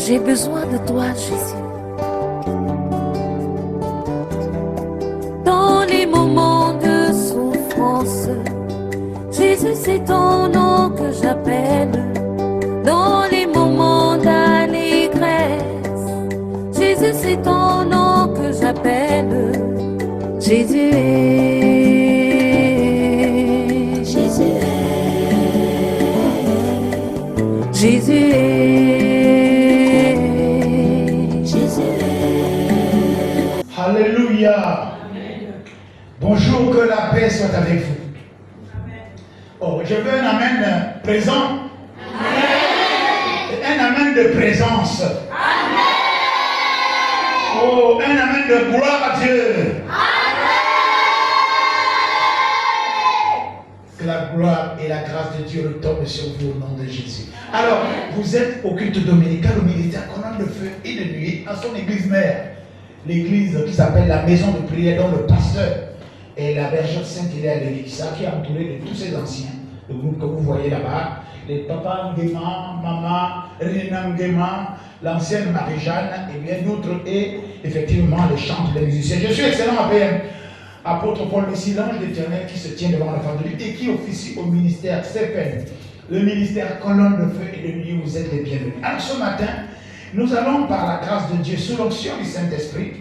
J'ai besoin de toi, Jésus. Dans les moments de souffrance, Jésus, c'est ton nom que j'appelle. Dans les moments d'allégresse, Jésus, c'est ton nom que j'appelle. Jésus est, Jésus est, Jésus est, Jésus est. Alléluia. Bonjour, que la paix soit avec vous. Oh, je veux un amen présent. Amen. Un amen de présence. Amen. Oh, un amen de gloire à Dieu. Amen. Que la gloire et la grâce de Dieu retombent sur vous au nom de Jésus. Alors, vous êtes au culte dominical au ministère Colonne de Feu et de Nuit à son église mère. L'église qui s'appelle la maison de prière dont le pasteur et la bergère Saint-Hilaire de Likissa qui est entouré de tous ces anciens, le groupe que vous voyez là-bas, les papas Nguema, maman Rina Nguema, l'ancienne Marie-Jeanne et bien d'autres, et effectivement les chants des musiciens. Je suis excellent APM, apôtre Paul Messie, l'ange d'Éternel qui se tient devant la face de lui et qui officie au ministère CFN, le ministère Colonne de Feu et de Nuit. Vous êtes les bienvenus. Alors ce matin, nous allons par la grâce de Dieu, sous l'onction du Saint-Esprit,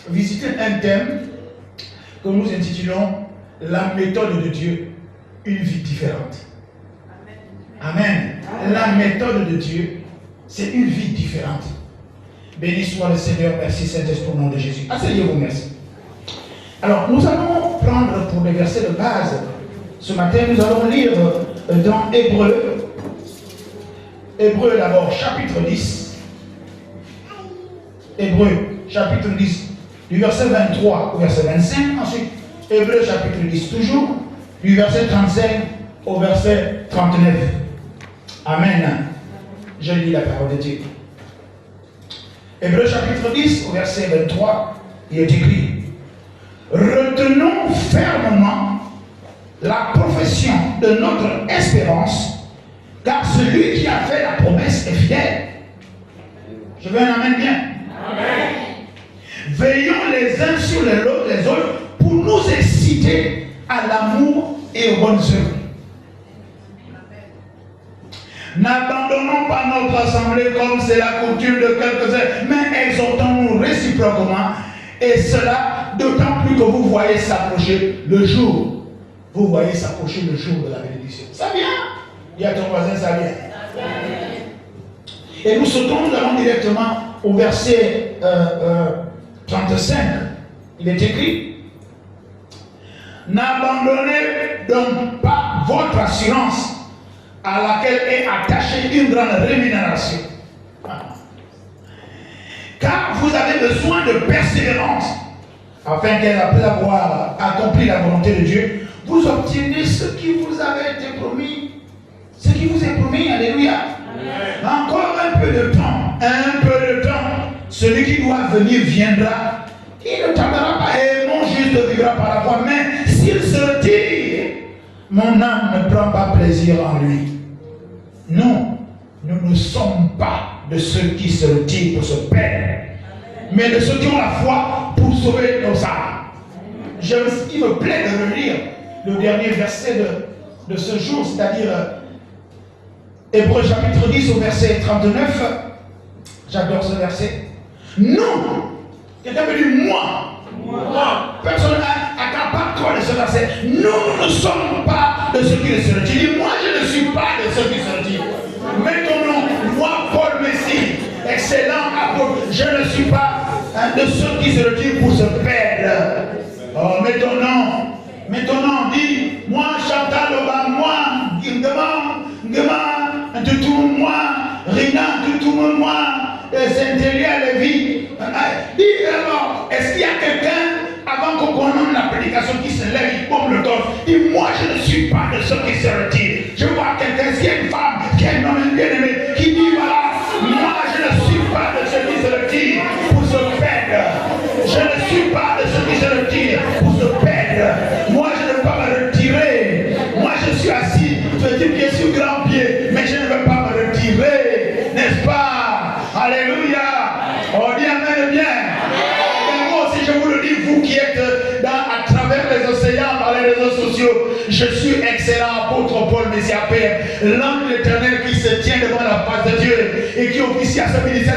visiter un thème que nous intitulons la méthode de Dieu, une vie différente. Amen. Amen. La méthode de Dieu, c'est une vie différente. Béni soit le Seigneur, merci Saint-Esprit au nom de Jésus. Asseyez-vous, merci. Alors, nous allons prendre pour les versets de base. Ce matin, nous allons lire dans Hébreu. Hébreu d'abord, chapitre 10. Hébreu, chapitre 10, du verset 23 au verset 25. Ensuite, Hébreu, chapitre 10, toujours, du verset 35 au verset 39. Amen. Je lis la parole de Dieu. Hébreu, chapitre 10, au verset 23, il est écrit: retenons fermement la profession de notre espérance, car celui qui a fait la promesse est fidèle. Je veux un amen bien. Amen. Veillons les uns sur les autres pour nous exciter à l'amour et aux bonnes œuvres. N'abandonnons pas notre assemblée comme c'est la coutume de quelques-uns, mais exhortons-nous réciproquement, et cela d'autant plus que vous voyez s'approcher le jour. Vous voyez s'approcher le jour de la bénédiction. Ça vient. Il y a ton voisin, ça vient. Et nous sautons, nous allons directement au verset 35. Il est écrit: n'abandonnez donc pas votre assurance, à laquelle est attachée une grande rémunération. Car vous avez besoin de persévérance, afin qu'elle, après avoir accompli la volonté de Dieu, vous obtenez ce qui vous avait été promis. Ce qui vous est promis, alléluia. Amen. Encore un peu de temps, celui qui doit venir viendra. Il ne tardera pas, et mon juste vivra par la foi. Mais s'il se retire, mon âme ne prend pas plaisir en lui. Non, nous ne sommes pas de ceux qui se retirent pour se perdre, mais de ceux qui ont la foi pour sauver nos âmes. Il me plaît de relire le dernier verset de ce jour, c'est-à-dire Hébreu chapitre 10 au verset 39. J'adore ce verset. Non, quelqu'un veut dire moi. Personne accapare-toi de ce verset. Nous ne sommes pas de ceux qui se retirent. Moi, je ne suis pas de ceux qui se retirent. Maintenant, moi, Paul Messie, excellent apôtre, je ne suis pas de ceux qui se retirent pour se perdre. Oh, maintenant, dis, moi, Chantal Oba, moi, Ngema, moi, Rina, moi, Saint-Élia, Lévi. Dis alors, est-ce qu'il y a quelqu'un, avant qu'on commence la prédication, qui se lève, il pompe le torse? Dis, moi, je ne suis pas de ceux qui se retirent. Je vois quelqu'un, s'il y a une femme, qui a un homme bien-aimé, qui dit, voilà, moi, je ne suis pas de ceux qui se retirent pour se perdre. Je ne suis pas de ceux qui se retirent pour se perdre. Moi, je ne veux pas me retirer. Moi, je suis assis, je dis bien sur grand pied, mais je ne veux pas me retirer, n'est-ce pas? Alléluia. Je suis excellent, apôtre Paul Messiapé, l'ange de l'Éternel qui se tient devant la face de Dieu et qui officie à ce ministère.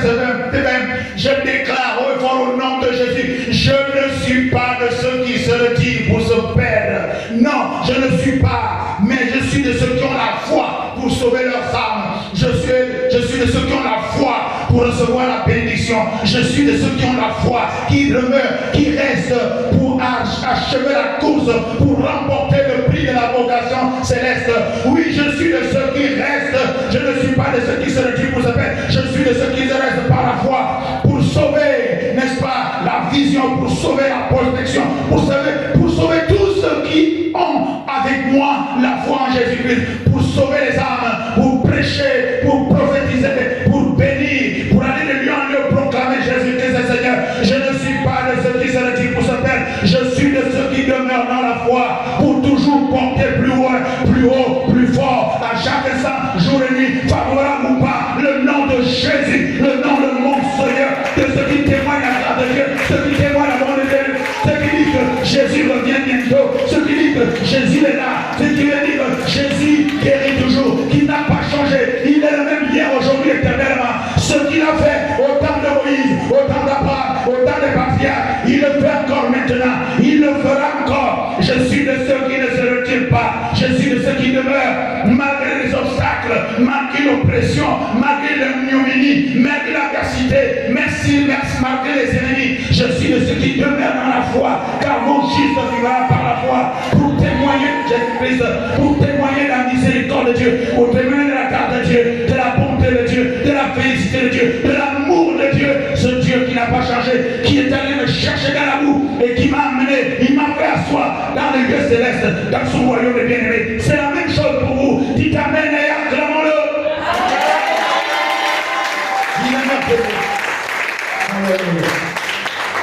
Je déclare au nom de Jésus, je ne suis pas de ceux qui se retirent pour se perdre. Non, je ne suis pas, mais je suis de ceux qui ont la foi pour sauver leurs âmes. Je suis de ceux qui ont la foi pour recevoir la bénédiction. Je suis de ceux qui ont la foi, qui demeurent, qui restent pour achever la course, pour remporter le prix de la vocation céleste. Oui, je suis de ceux qui restent. Je ne suis pas de ceux qui se retirent pour se perdre. Je suis de ceux qui restent par la foi pour sauver, n'est-ce pas, la vision, pour sauver la protection, pour sauver tous ceux qui ont avec moi la foi en Jésus-Christ, pour sauver les âmes, pour prêcher, pour prophétiser, pour bénir, pour aller de lieu en lieu proclamer Jésus-Christ est Seigneur. Je ne suis pas de ceux qui se retirent pour se perdre. Je suis de ceux qui demeurent dans la foi pour toujours porter plus loin, plus haut, plus fort, à chaque instant, jour et nuit, favorable ou pas, le nom de Jésus, le nom de mon Seigneur, de ceux qui témoignent la grâce de Dieu, ceux qui témoignent la bonté de Dieu, ceux qui disent que Jésus revient bientôt, ceux qui disent que Jésus est là, ceux qui disent que Jésus guérit toujours, qu'il n'a pas changé, il est le même hier, aujourd'hui, éternellement. Ce qu'il a fait au temps de Moïse, au temps d'Abraham, au temps des patriarches, il le fait encore maintenant, il le fera encore. Je suis de ceux qui ne se retirent pas, je suis de ceux qui demeurent malgré les obstacles, malgré l'oppression, malgré l'ignominie, malgré l'adversité, merci, malgré les ennemis. Je suis de ceux qui demeurent dans la foi, car mon Christ vivra par la foi pour témoigner de Jésus-Christ, pour témoigner de la miséricorde de Dieu, pour témoigner de la grâce de Dieu, de la bonté de Dieu, de la félicité de Dieu, de l'amour de Dieu, ce Dieu qui n'a pas changé, qui est allé me chercher dans la boue et qui m'a amené, il m'a fait asseoir dans les lieux célestes, dans son royaume de bien-aimés. C'est la même chose pour vous. Dites Amen et acclamons-le.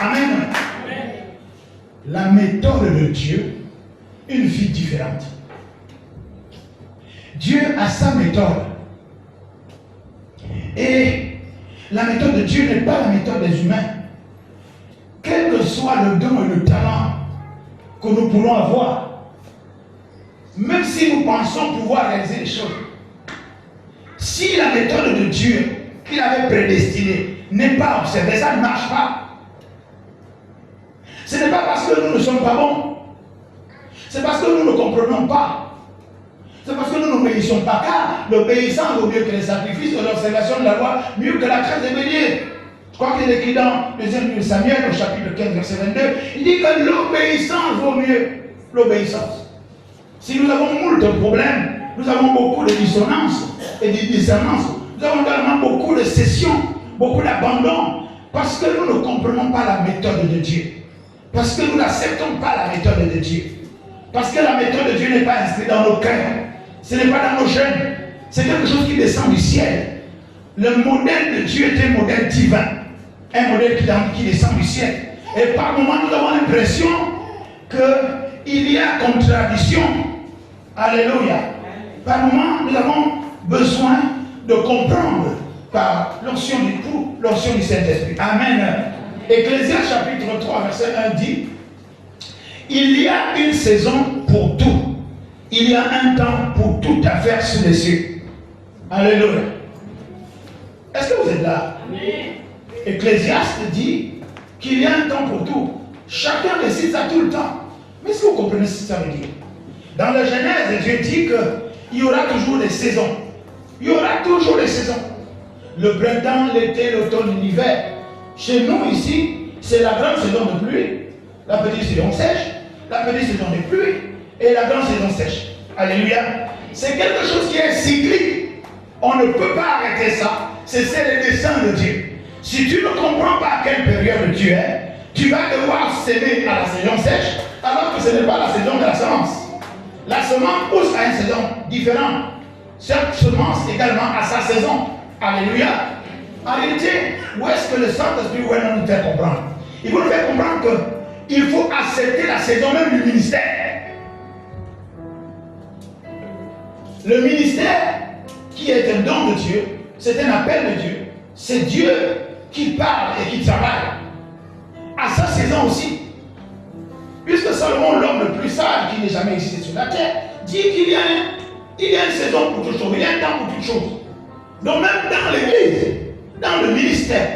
Amen. La méthode de Dieu, une vie différente. Dieu a sa méthode. Et la méthode de Dieu n'est pas la méthode des humains. Quel que soit le don et le talent que nous pourrons avoir, même si nous pensons pouvoir réaliser les choses, si la méthode de Dieu qu'il avait prédestinée n'est pas observée, ça ne marche pas. Ce n'est pas parce que nous ne sommes pas bons, c'est parce que nous ne comprenons pas. C'est parce que nous n'obéissons pas, car l'obéissance vaut mieux que les sacrifices et l'observation de la loi, mieux que la crête des béliers. Je crois qu'il est écrit dans 2 Samuel, au chapitre 15, verset 22, il dit que l'obéissance vaut mieux. L'obéissance. Si nous avons moult problèmes, nous avons beaucoup de dissonances et de dissonances, nous avons également beaucoup de cessions, beaucoup d'abandon, parce que nous ne comprenons pas la méthode de Dieu. Parce que nous n'acceptons pas la méthode de Dieu. Parce que la méthode de Dieu n'est pas inscrite dans nos cœurs. Ce n'est pas dans nos gènes. C'est quelque chose qui descend du ciel. Le modèle de Dieu est un modèle divin. Un modèle qui descend du ciel. Et par moments, nous avons l'impression qu'il y a contradiction. Alléluia. Par moments, nous avons besoin de comprendre par l'onction du Saint-Esprit. Amen. Ecclésiaste chapitre 3, verset 1 dit: il y a une saison pour tout. Il y a un temps pour toute affaire sous les cieux. Alléluia. Est-ce que vous êtes là? Oui. Ecclésiaste dit qu'il y a un temps pour tout. Chacun décide ça tout le temps. Mais est-ce que vous comprenez ce que ça veut dire? Dans la Genèse, Dieu dit qu'il y aura toujours des saisons. Il y aura toujours des saisons. Le printemps, l'été, l'automne, l'hiver. Chez nous ici, c'est la grande saison de pluie, la petite saison sèche, la petite saison de pluie et la grande saison sèche. Alléluia. C'est quelque chose qui est cyclique. On ne peut pas arrêter ça. C'est le dessein de Dieu. Si tu ne comprends pas à quelle période tu es, tu vas devoir s'aimer à la saison sèche, alors que ce n'est pas la saison de la semence. La semence pousse à une saison différente. Chaque semence également a sa saison. Alléluia. En réalité, où est-ce que le Saint-Esprit veut nous faire comprendre? Il veut nous faire comprendre qu'il faut accepter la saison même du ministère. Le ministère, qui est un don de Dieu, c'est un appel de Dieu. C'est Dieu qui parle et qui travaille. À sa saison aussi. Puisque Salomon, l'homme le plus sage qui n'ait jamais existé sur la terre, dit qu'il y a une saison pour toutes choses, il y a un temps pour toutes choses. Donc même dans l'église, dans le ministère,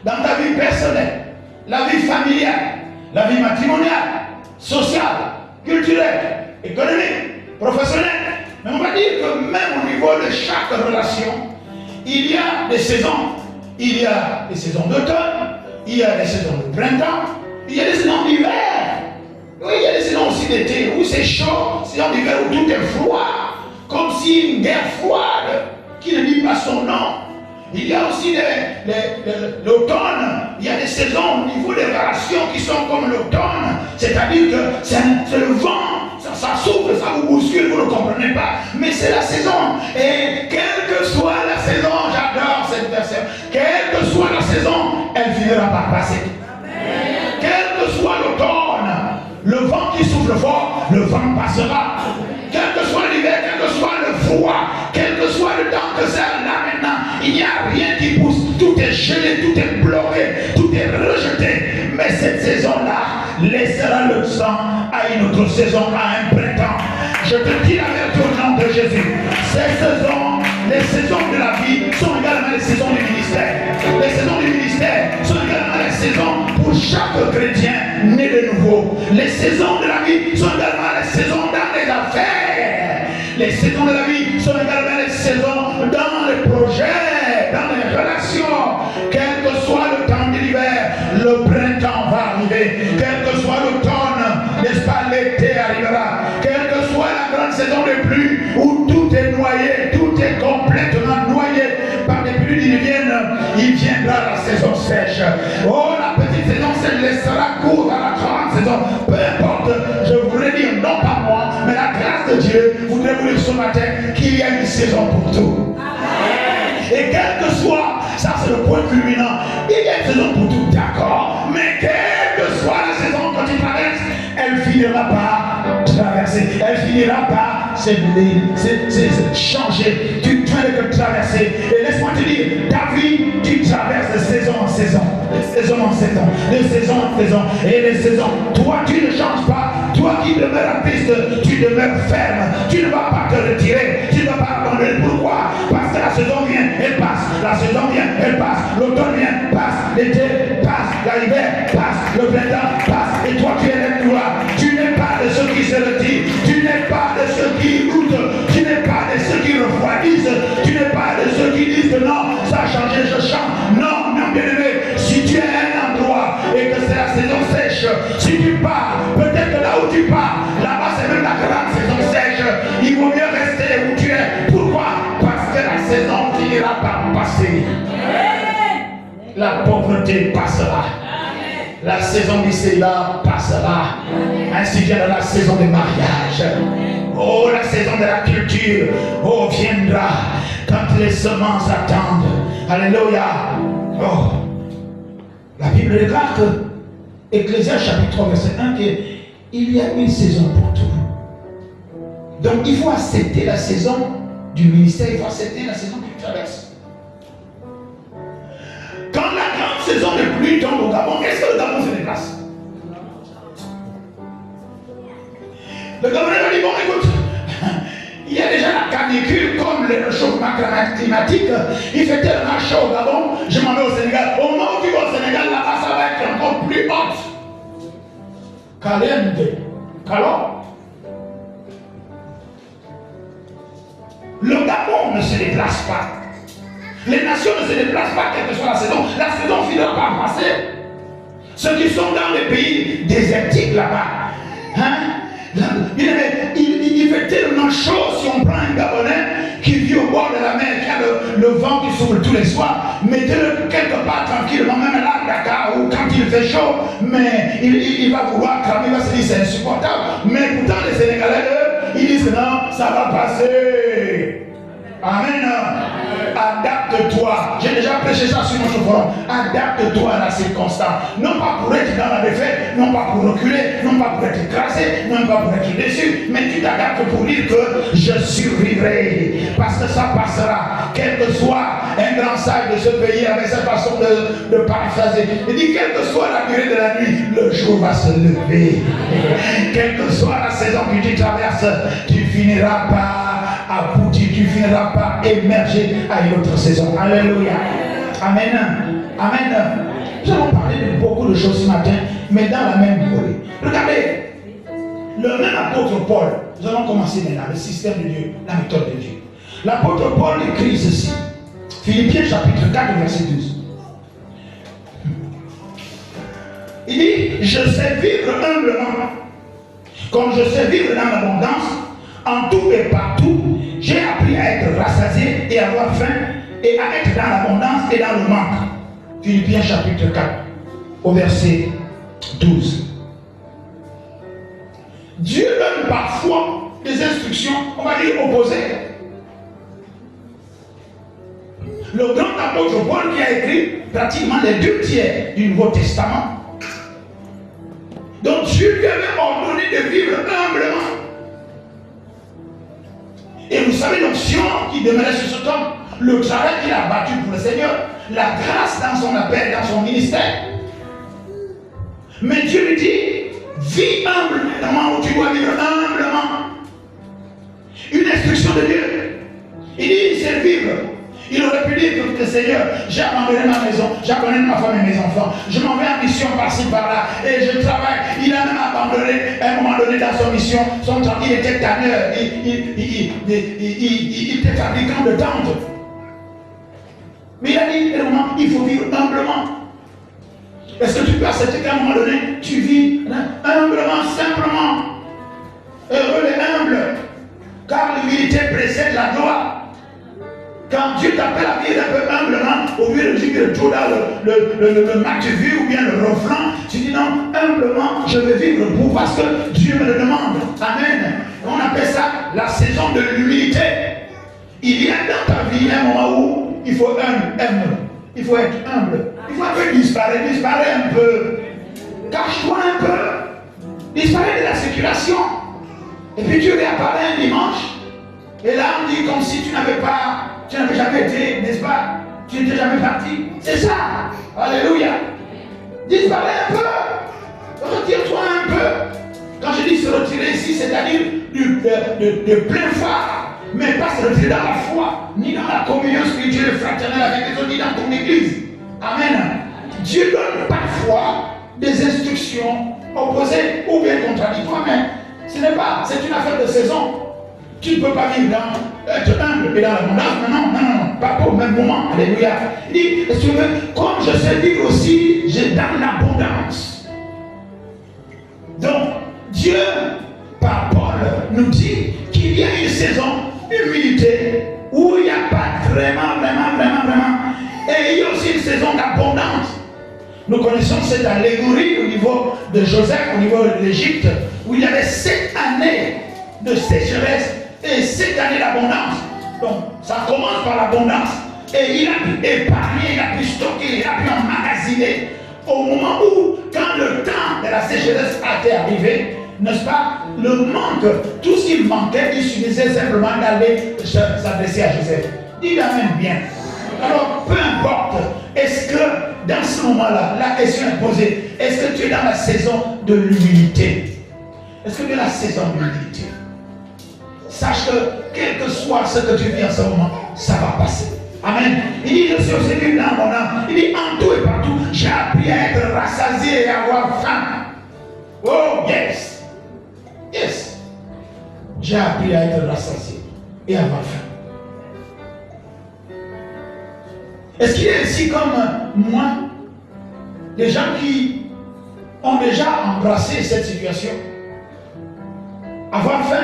dans ta vie personnelle, la vie familiale, la vie matrimoniale, sociale, culturelle, économique, professionnelle, mais on va dire que même au niveau de chaque relation, il y a des saisons. Il y a des saisons d'automne, il y a des saisons de printemps, il y a des saisons d'hiver. Oui, il y a des saisons aussi d'été où c'est chaud, saisons d'hiver où tout est froid, comme si une guerre froide qui ne dit pas son nom. Il y a aussi l'automne, il y a des saisons au niveau des relations qui sont comme l'automne, c'est-à-dire que c'est le vent, ça souffle, ça vous bouscule, vous ne comprenez pas, mais c'est la saison. Et quelle que soit la saison, j'adore cette version, quelle que soit la saison, elle finira par passer. Quel que soit l'automne, le vent qui souffle fort, le vent passera. Quel que soit l'hiver, quel que soit le froid, quel que soit le temps que c'est là maintenant, il n'y a rien qui pousse. Tout est gelé, tout est bloqué, tout est rejeté. Mais cette saison-là laissera le temps à une autre saison, à un printemps. Je te dis la vérité au nom de Jésus. Ces saisons, les saisons de la vie sont également les saisons du ministère. Les saisons du ministère sont également les saisons pour chaque chrétien né de nouveau. Les saisons de la vie sont également les saisons dans les affaires. Les saisons de la vie sont également les saisons dans les projets, dans les relations. Quel que soit le temps de l'hiver, le printemps va arriver. Quel que soit l'automne, n'est-ce pas, l'été arrivera. Quelle que soit la grande saison de pluie où tout est noyé, tout est complètement noyé par des pluies diluviennes, il viendra la saison sèche. Oh, la petite saison sèche laissera cours à la grande saison. Peu importe, je voudrais dire, non pas moi, mais la grâce de Dieu voudrait vous dire ce matin qu'il y a une saison pour tout. Et quel que soit, ça c'est le point culminant, il y a une saison pour tout, d'accord, mais quelle que soit la saison que tu traverses, elle finira par traverser, elle finira par changer. Tu ne que traverser. Et laisse-moi te dire, ta vie, tu traverses de saison en saison, de saison en saison, de saison en saison, et les saisons. Toi, tu ne changes pas. Toi qui demeures en Christ, tu demeures ferme. Tu ne vas pas te retirer. Tu ne vas pas abandonner. Pourquoi? Parce que la saison vient, elle passe. La saison vient, elle passe. L'automne vient, passe. L'été passe. L'hiver passe. Le printemps passe. Et toi, tu es là, toi. Tu n'es pas de ceux qui se retirent. Tu n'es pas de ceux qui doutent. Tu n'es pas de ceux qui refroidissent. Tu n'es pas de ceux qui disent que non, ça a changé, je change. Non, non, bien aimé. Si tu es à un endroit et que c'est la saison sèche, si tu pars, peut-être que là où tu pars, là-bas c'est même la grande saison sèche. Il vaut mieux rester où tu es. Pourquoi? Parce que la saison finira par passer. La pauvreté passera. La saison du célibat passera. Ainsi viendra la saison des mariages. Oh, la saison de la culture, oh, viendra quand les semences attendent. Alléluia. Oh, la Bible déclare que, Ecclésiaste chapitre 3, verset 1, qu'il y a une saison pour tout. Donc il faut accepter la saison du ministère, il faut accepter la saison que tu traverses. Quand la grande saison de pluie tombe au Gabon, est-ce que le Gabon se déplace? Le Gabonais va dire, bon écoute, il y a déjà la canicule comme le réchauffement climatique, il fait tellement chaud au Gabon, je m'en vais au Sénégal. Au moment où tu vas au Sénégal, là-bas ça va être encore plus haute. Caliente, calor. Le Gabon ne se déplace pas. Les nations ne se déplacent pas, quelle que soit la saison finira par passer. Ceux qui sont dans les pays désertiques là-bas, hein? Il fait tellement chaud si on prend un Gabonais qui vit au bord de la mer, qui a le vent qui souffle tous les soirs, mettez-le quelque part tranquillement, même là, Dakar, où quand il fait chaud, mais il va vouloir cramer, il va se dire c'est insupportable. Mais pourtant les Sénégalais, eux, ils disent non, ça va passer. Amen. Adapte-toi. J'ai déjà prêché ça sur notre forum. Adapte-toi à la circonstance. Non pas pour être dans la défaite, non pas pour reculer, non pas pour être écrasé, non pas pour être déçu, mais tu t'adaptes pour dire que je survivrai. Parce que ça passera. Quel que soit un grand sage de ce pays avec cette façon de paraphraser. Il dit quelle que soit la durée de la nuit, le jour va se lever. quelle que soit la saison que tu traverses, tu finiras par aboutir, tu finiras par émerger à une autre saison. Alléluia. Amen. Amen. Nous allons parler de beaucoup de choses ce matin, mais dans la même volée. Regardez, le même apôtre Paul, nous allons commencer maintenant, le système de Dieu, la méthode de Dieu. L'apôtre Paul écrit ceci, Philippiens chapitre 4, verset 12. Il dit, je sais vivre humblement, comme je sais vivre dans l'abondance, en tout et partout, j'ai appris à être rassasié et à avoir faim, et à être dans l'abondance et dans le manque. Philippiens chapitre 4, au verset 12. Dieu donne parfois des instructions, on va dire opposées. Le grand apôtre Paul qui a écrit pratiquement les 2/3 du Nouveau Testament. Donc Dieu lui avait ordonné de vivre humblement. Et vous savez l'option qui demeurait sur cet homme, le travail qu'il a battu pour le Seigneur, la grâce dans son appel, dans son ministère. Mais Dieu lui dit, vis humblement où tu dois vivre humblement. Une instruction de Dieu. Il dit, c'est vivre. Il aurait pu dire que Seigneur, j'ai abandonné ma maison, j'ai abandonné ma femme et mes enfants, je m'en vais en mission par-ci par-là, et je travaille. Il a même abandonné, à un moment donné dans son mission, il était tanneur, il était fabricant de tentes. Mais il a dit, il faut vivre humblement. Est-ce que tu peux accepter qu'à un moment donné, tu vis humblement, simplement? Heureux les humbles, car l'humilité précède la gloire. Quand Dieu t'appelle à vivre un peu humblement, au lieu de dire tout là, le match vu ou bien le refrain, tu dis non, humblement, je veux vivre pour parce que Dieu me le demande. Amen. On appelle ça la saison de l'humilité. Il y a dans ta vie un moment où il faut il faut être humble. Il faut un peu disparaître un peu. Cache-toi un peu. Disparaître de la circulation. Et puis Dieu réapparaît un dimanche. Et là on dit comme si tu n'avais jamais été, n'est-ce pas? Tu n'étais jamais parti. C'est ça. Alléluia. Disparais un peu. Retire-toi un peu. Quand je dis se retirer ici, c'est-à-dire de plein phare. Mais pas se retirer dans la foi, ni dans la communion spirituelle et fraternelle avec les autres, ni dans ton église. Amen. Dieu donne parfois des instructions opposées ou bien contradictoires, mais ce n'est pas, c'est une affaire de saison. Tu ne peux pas vivre dans être humble et dans l'abondance. Non, pas pour le même moment. Alléluia. Il dit, si tu veux, comme je sais vivre aussi, j'ai dans l'abondance. Donc, Dieu, par Paul, nous dit qu'il y a une saison d'humilité où il n'y a pas vraiment. Et il y a aussi une saison d'abondance. Nous connaissons cette allégorie au niveau de Joseph, au niveau de l'Égypte, où il y avait 7 années de sécheresse et 7 années d'abondance. Donc, ça commence par l'abondance. Et il a pu épargner, il a pu stocker, il a pu emmagasiner. Au moment où, quand le temps de la sécheresse a été arrivé, n'est-ce pas, le manque, tout ce qui manquait, il suffisait simplement d'aller s'adresser à Joseph. Dis Amen bien. Alors, peu importe, est-ce que dans ce moment-là, la question est posée, est-ce que tu es dans la saison de l'humilité? Est-ce que tu es dans la saison de l'humilité? Sache que, quel que soit ce que tu vis en ce moment, ça va passer. Amen. Il dit, je suis aussi venu dans mon âme. Il dit, en tout et partout, j'ai appris à être rassasié et à avoir faim. Oh, yes. Yes. J'ai appris à être rassasié et à avoir faim. Est-ce qu'il y a ici comme moi des gens qui ont déjà embrassé cette situation? Avoir faim.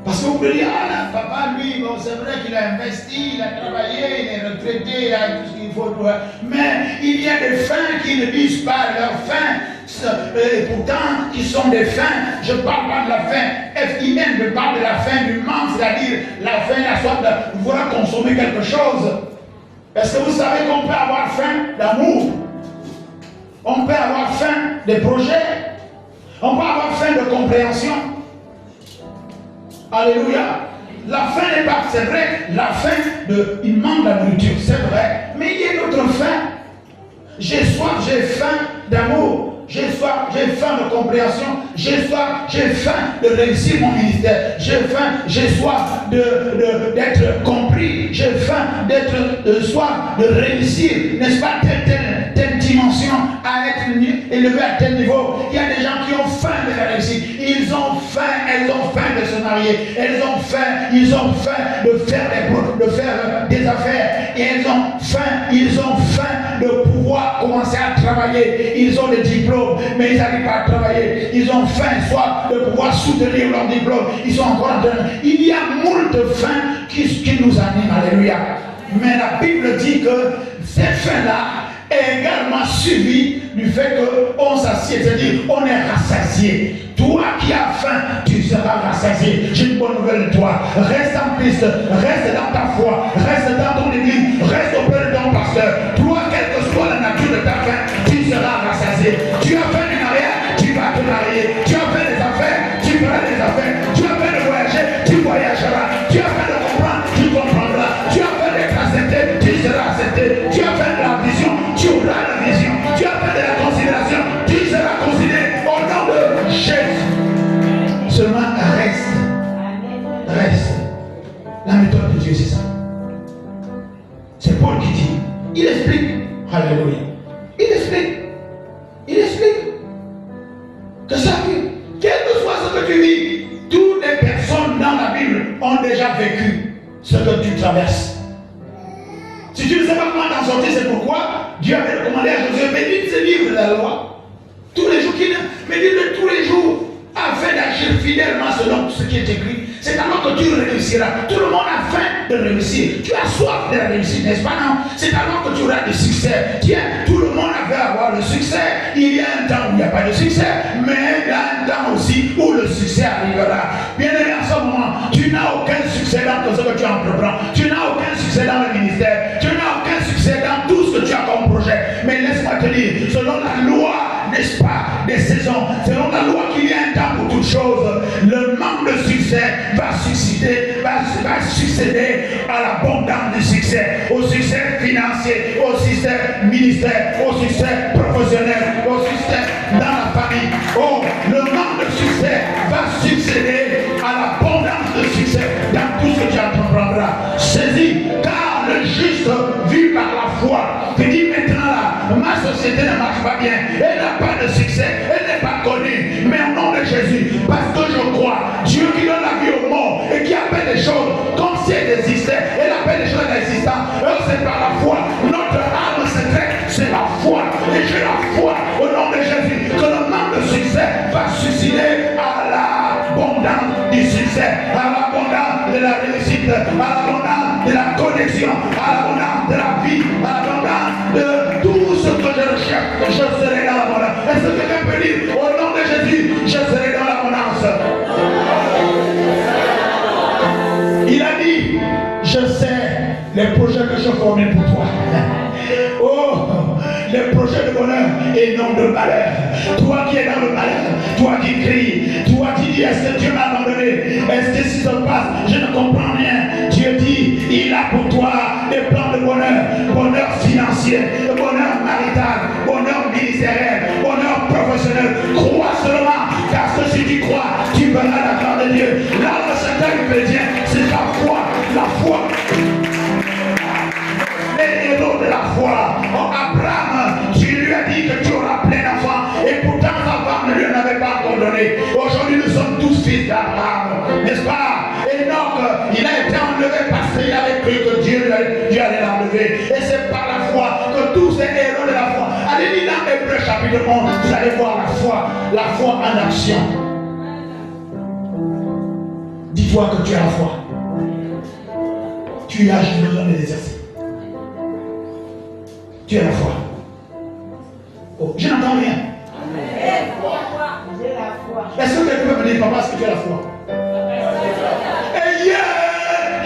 Parce que vous pouvez dire, ah là, papa, lui, bon, c'est vrai qu'il a investi, il a travaillé, il est retraité, il a tout ce qu'il faut. Mais il y a des fins qui ne disent pas leur fin. Et pourtant, qui sont des fins. Je ne parle pas de la faim F-I-N, je parle de la faim du manque, c'est-à-dire la faim, la soif de vouloir consommer quelque chose. Est-ce que vous savez qu'on peut avoir faim d'amour? On peut avoir faim des projets. On peut avoir faim de compréhension. Alléluia. La faim n'est pas, c'est vrai, la faim il manque de la nourriture, c'est vrai. Mais il y a une autre faim. J'ai soif, j'ai faim d'amour. j'ai faim de compréhension, j'ai faim de réussir mon ministère, j'ai soif d'être compris, j'ai faim soif de réussir, n'est-ce pas, telle dimension, à être élevé à tel niveau. Il y a des gens qui ont faim de la réussite, elles ont faim de se marier, ils ont faim de faire des affaires, et ils ont faim de pouvoir commencer à travailler. Ils ont des diplômes, mais ils n'arrivent pas à travailler. Ils ont faim, soit de pouvoir soutenir leur diplôme. Ils sont encore en train. Il y a moult de faim qui nous anime. Alléluia. Mais la Bible dit que cette faim-là est également suivie du fait qu'on s'assied, c'est-à-dire on est rassasié. Toi qui as faim, tu seras rassasié. J'ai une bonne nouvelle de toi. Reste en Christ, reste dans ta foi, reste dans ton église, reste auprès de ton pasteur. Toi, quelle que soit la nature de ta faim, tu seras rassasié. Tu as faim du mariage, tu vas te marier. Tu as faim des affaires, tu feras des affaires. Tu as faim de voyager, tu voyageras. Tu as faim de comprendre, tu comprendras. Tu as faim d'être accepté, tu seras accepté. Tu as faim de la vision, tu auras la vision. Tu as faim de la considération, tu seras considéré au nom de Jésus. Seulement reste. La méthode de Dieu, c'est ça. C'est Paul qui dit. Il explique. Alléluia. Il explique que ça, quel que soit ce que tu vis, toutes les personnes dans la Bible ont déjà vécu ce que tu traverses. Si tu ne sais pas comment t'en sortir, c'est pourquoi Dieu avait recommandé à Josué, médite ce livre de la loi tous les jours, médite-le tous les jours, afin d'agir fidèlement selon ce qui est écrit. C'est alors que tu réussiras. Tout le monde a faim de réussir. Tu as soif de la réussite, n'est-ce pas, non? C'est alors que tu auras du succès. Tiens, tout le monde avait avoir le succès. Il y a un temps où il n'y a pas de succès, mais il y a un temps aussi où le succès arrivera. Bien aimé, en ce moment, tu n'as aucun succès dans ce que tu entreprends. Tu n'as aucun succès dans le ministère. Tu n'as aucun succès dans tout ce que tu as comme projet. Mais laisse-moi te dire, selon la loi, n'est-ce pas, des saisons, selon la loi qu'il y a un temps pour toutes choses, le manque de succès va succéder à l'abondance du succès, au succès financier, au succès ministère, au succès professionnel, au succès dans la famille. Oh, le manque de succès va succéder à l'abondance de succès dans tout ce que tu entreprendras. Saisis, car le juste vit par la foi. Tu dis maintenant là, ma société ne marche pas bien, elle n'a pas de succès, elle n'est pas connue, mais au nom de Jésus, parce que je crois, Dieu qui donne la vie au monde et qui appelle les choses comme si elles existaient, elle appelle les choses existantes. C'est par la foi. Notre âme secrète, c'est la foi. Et j'ai la foi au nom de Jésus que le manque de succès va succéder à l'abondance du succès, à l'abondance de la réussite, à l'abondance de la connexion, à l'abondance de la vie, à l'abondance de tout ce que je recherche. Je serai dans l'abondance. Est-ce que quelqu'un peut dire au nom de Jésus, je serai dans l'abondance? Il a dit, je sais les projets que je formule pour toi. Oh, les projets de bonheur et non de malheur. Toi qui es dans le malheur, toi qui cries, toi qui dis, est-ce que Dieu m'a abandonné? Est-ce que si ça se passe, je ne comprends rien? Dieu dit, il a pour toi des plans de bonheur, bonheur financier, bonheur marital, bonheur ministériel, bonheur professionnel. Crois seulement, car que si tu crois, tu verras la gloire de Dieu. L'arme secrète chrétien, c'est la foi, la foi. Les héros de la foi. Oh, Abraham, tu lui as dit que tu auras plein d'enfants, et pourtant sa femme ne lui en avait pas encore donné. Aujourd'hui, nous sommes tous fils d'Abraham, n'est-ce pas? Enoch, il a été enlevé parce qu'il avait cru que Dieu allait l'enlever. Et c'est par la foi que tous ces héros de la foi. Allez lire dans Hébreux chapitre 11, vous allez voir la foi en action. Dis-toi que tu as la foi. Tu as besoin de l'exercer. Tu as la foi. Oh, je n'entends rien. J'ai la foi. Est-ce que quelqu'un peut me dire, papa, est-ce que tu as la foi? Et yeah,